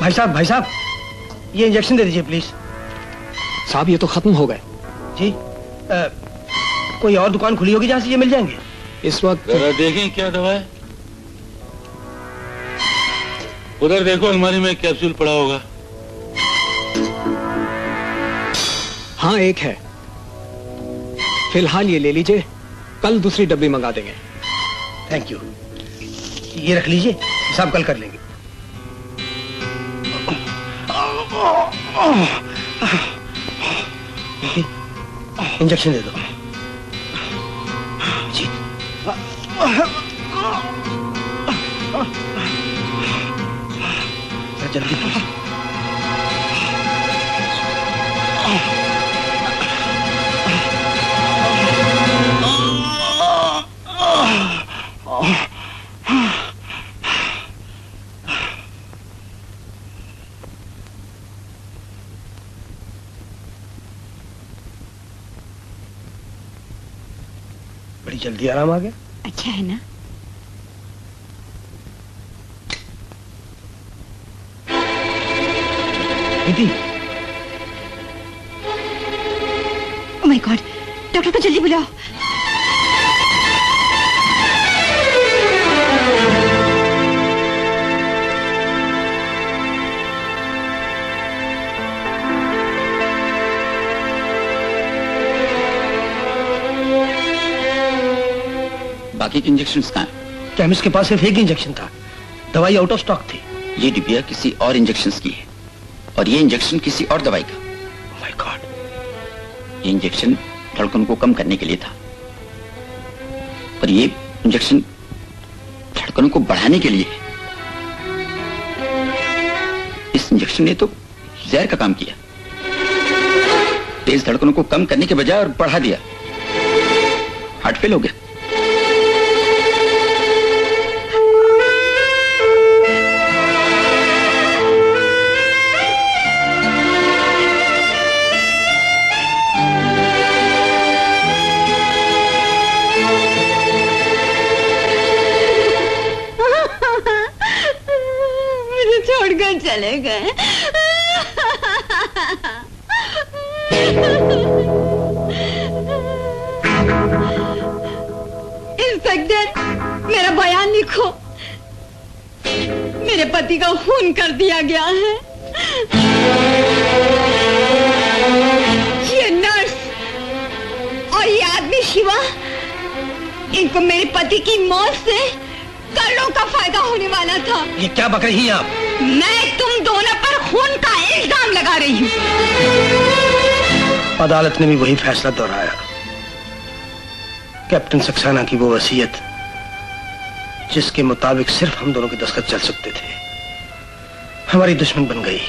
भाई साहब, ये इंजेक्शन दे दीजिए प्लीज। साहब ये तो खत्म हो गए। जी, कोई और दुकान खुली होगी जहां से ये मिल जाएंगे? इस वक्त जरा देखें क्या दवा है। उधर देखो, अलमारी में कैप्सूल पड़ा होगा। हाँ एक है, फिलहाल ये ले लीजिए, कल दूसरी डब्बी मंगा देंगे। Thank you. ये रख लीजिए, हिसाब कल कर लेंगे। इंजेक्शन दे दो। जी। जल्दी कीजिए। बड़ी जल्दी आराम आ गया। अच्छा है ना? दीदी, ओह माय गॉड, डॉक्टर को जल्दी बुलाओ। बाकी के इंजेक्शंस कहाँ हैं? केमिस्ट के पास सिर्फ एक इंजेक्शन था, दवाई आउट ऑफ स्टॉक थी। ये डिबिया किसी और इंजेक्शंस की है और ये इंजेक्शन किसी और दवाई का। Oh my God! ये इंजेक्शन धड़कन को कम करने के लिए था और ये इंजेक्शन धड़कनों को बढ़ाने के लिए है। इस इंजेक्शन ने तो जहर का काम किया, तेज धड़कनों को कम करने के बजाय और बढ़ा दिया। हार्ट फेल हो गया। छोड़कर चले गए। इंस्पेक्टर, मेरा बयान लिखो। मेरे पति का खून कर दिया गया है। ये नर्स और ये आदमी शिवा, इनको मेरे पति की मौत से करोड़ों का फायदा होने वाला था। ये क्या बक रही हैं आप? मैं तुम दोनों पर खून का इल्जाम लगा रही हूँ। अदालत ने भी वही फैसला दोहराया। कैप्टन सक्सेना की वो वसीयत जिसके मुताबिक सिर्फ हम दोनों के दस्तखत चल सकते थे, हमारी दुश्मन बन गई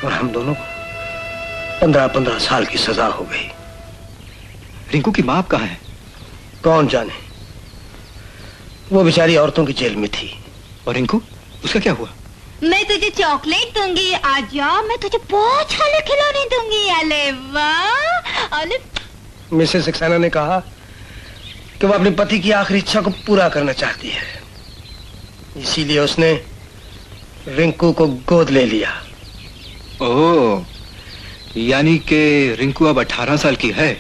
और हम दोनों को 15-15 साल की सजा हो गई। रिंकू की मां कहाँ है? कौन जाने, वो बेचारी औरतों की जेल में थी। और रिंकू, उसका क्या हुआ? मैं तुझे चॉकलेट दूंगी, आजा। मैं तुझे बहुत सारे खिलौने दूंगी। अले वाह, अले। मिसेस सक्सेना ने कहा कि वो अपने पति की आखिरी इच्छा को पूरा करना चाहती है, इसीलिए उसने रिंकू को गोद ले लिया। ओह, यानी कि रिंकू अब 18 साल की है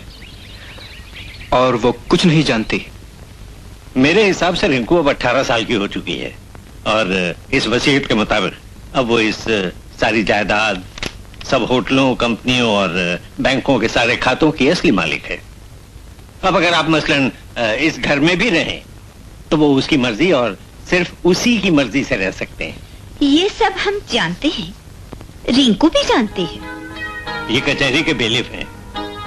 और वो कुछ नहीं जानती। मेरे हिसाब से रिंकू अब 18 साल की हो चुकी है और इस वसीयत के मुताबिक अब वो इस सारी जायदाद, सब होटलों, कंपनियों और बैंकों के सारे खातों की असली मालिक है। अब अगर आप मसलन इस घर में भी रहें तो वो उसकी मर्जी और सिर्फ उसी की मर्जी से रह सकते हैं। ये सब हम जानते हैं, रिंकू भी जानती है। ये कचहरी के बेलिफ हैं,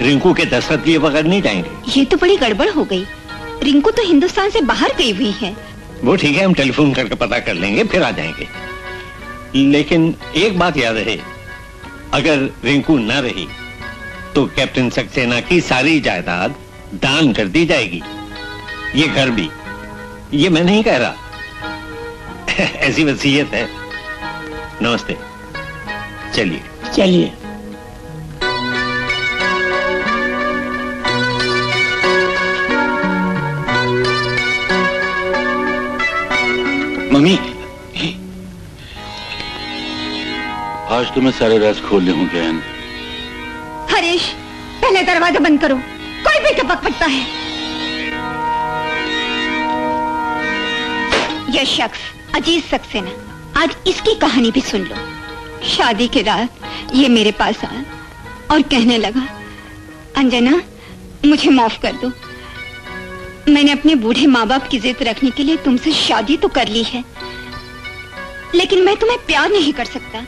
रिंकू के दस्तखत लिए बगैर नहीं जाएंगे। ये तो बड़ी गड़बड़ हो गई। रिंकू तो हिंदुस्तान से बाहर गई हुई है। वो ठीक है, हम टेलीफोन करके पता कर लेंगे, फिर आ जाएंगे। लेकिन एक बात याद रहे, अगर रिंकू न रही तो कैप्टन सक्सेना की सारी जायदाद दान कर दी जाएगी। ये घर भी, ये मैं नहीं कह रहा, ऐसी वसीयत है। नमस्ते, चलिए चलिए। मम्मी, आज तो मैं सारे राज खोलने हूँ ज्ञान। हरीश, पहले दरवाजा बंद करो, कोई भी टपक पड़ता है। यह शख्स अजीज सक्सेना, आज इसकी कहानी भी सुन लो। शादी के रात ये मेरे पास आया और कहने लगा, अंजना मुझे माफ कर दो, मैंने अपने बूढ़े माँ बाप की जिद रखने के लिए तुमसे शादी तो कर ली है, लेकिन मैं तुम्हें प्यार नहीं कर सकता।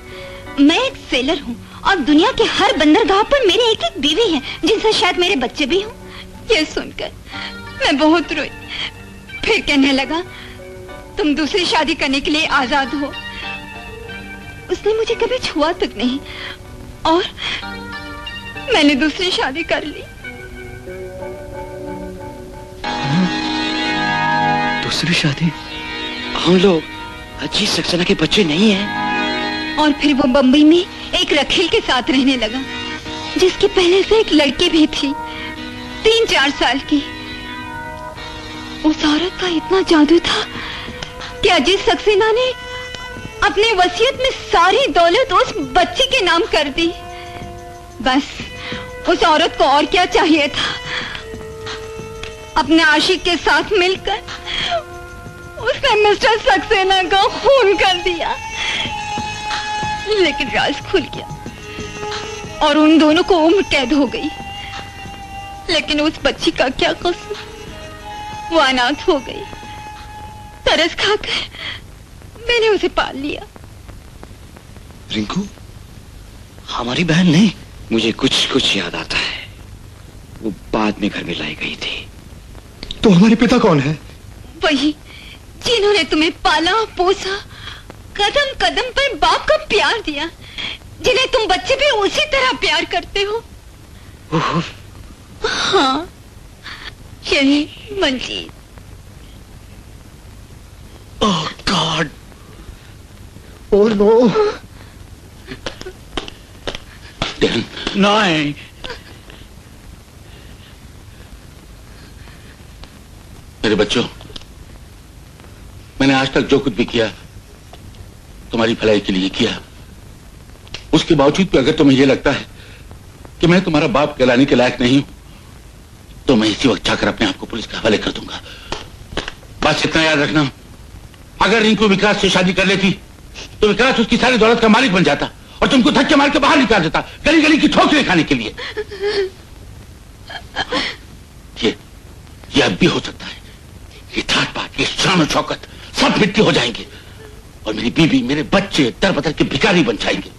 मैं एक सेलर हूँ और दुनिया के हर बंदरगाह पर मेरी एक एक बीवी है, जिनसे शायद मेरे बच्चे भी हों। ये सुनकर मैं बहुत रोई। फिर कहने लगा, तुम दूसरी शादी करने के लिए आजाद हो, उसने मुझे कभी छुआ तक नहीं और मैंने दूसरी शादी कर ली। दूसरी शादी? हम लोग अजीत सक्सेना के बच्चे नहीं हैं। और फिर वो बम्बई में एक रखेल के साथ रहने लगा जिसकी पहले से एक लड़की भी थी 3-4 साल की। उस औरत का इतना जादू था कि अजीत सक्सेना ने अपनी वसीयत में सारी दौलत उस बच्ची के नाम कर दी। बस उस औरत को और क्या चाहिए था? अपने आशिक के साथ मिलकर उसने मिस्टर सक्सेना को खून कर दिया। लेकिन राज खुल गया और उन दोनों को उम्र कैद हो गई। लेकिन उस बच्ची का क्या कसूर? वो अनाथ हो गई। तरस खाकर मैंने उसे पाल लिया। रिंकू हमारी बहन नहीं? मुझे कुछ याद आता है। वो बाद में घर में लाई गई थी। तो हमारे पिता कौन है? वही जिन्होंने तुम्हें पाला पोसा, कदम कदम पर बाप का प्यार दिया, जिन्हें तुम बच्चे भी उसी तरह प्यार करते हो। हाँ, यही मंजीत। ओह गॉड, ओह नो। नहीं, मेरे बच्चों, मैंने आज तक जो कुछ भी किया तुम्हारी भलाई के लिए किया। उसके बावजूद भी अगर तुम्हें यह लगता है कि मैं तुम्हारा बाप कहलाने के लायक नहीं हूं, तो मैं इसी वक्त जाकर अपने आप को पुलिस के हवाले कर दूंगा। बस इतना याद रखना, अगर रिंकू विकास से शादी कर लेती तो विकास उसकी सारी दौलत का मालिक बन जाता और तुमको धक्के मार के बाहर निकाल देता, गली गली की ठोकरें खाने के लिए। ये अब भी हो सकता है। ये ठाट बाट, ये शान और शौकत सब मिट्टी हो जाएंगे और मेरी बीवी, मेरे बच्चे दर बदर के भिखारी बन जाएंगे।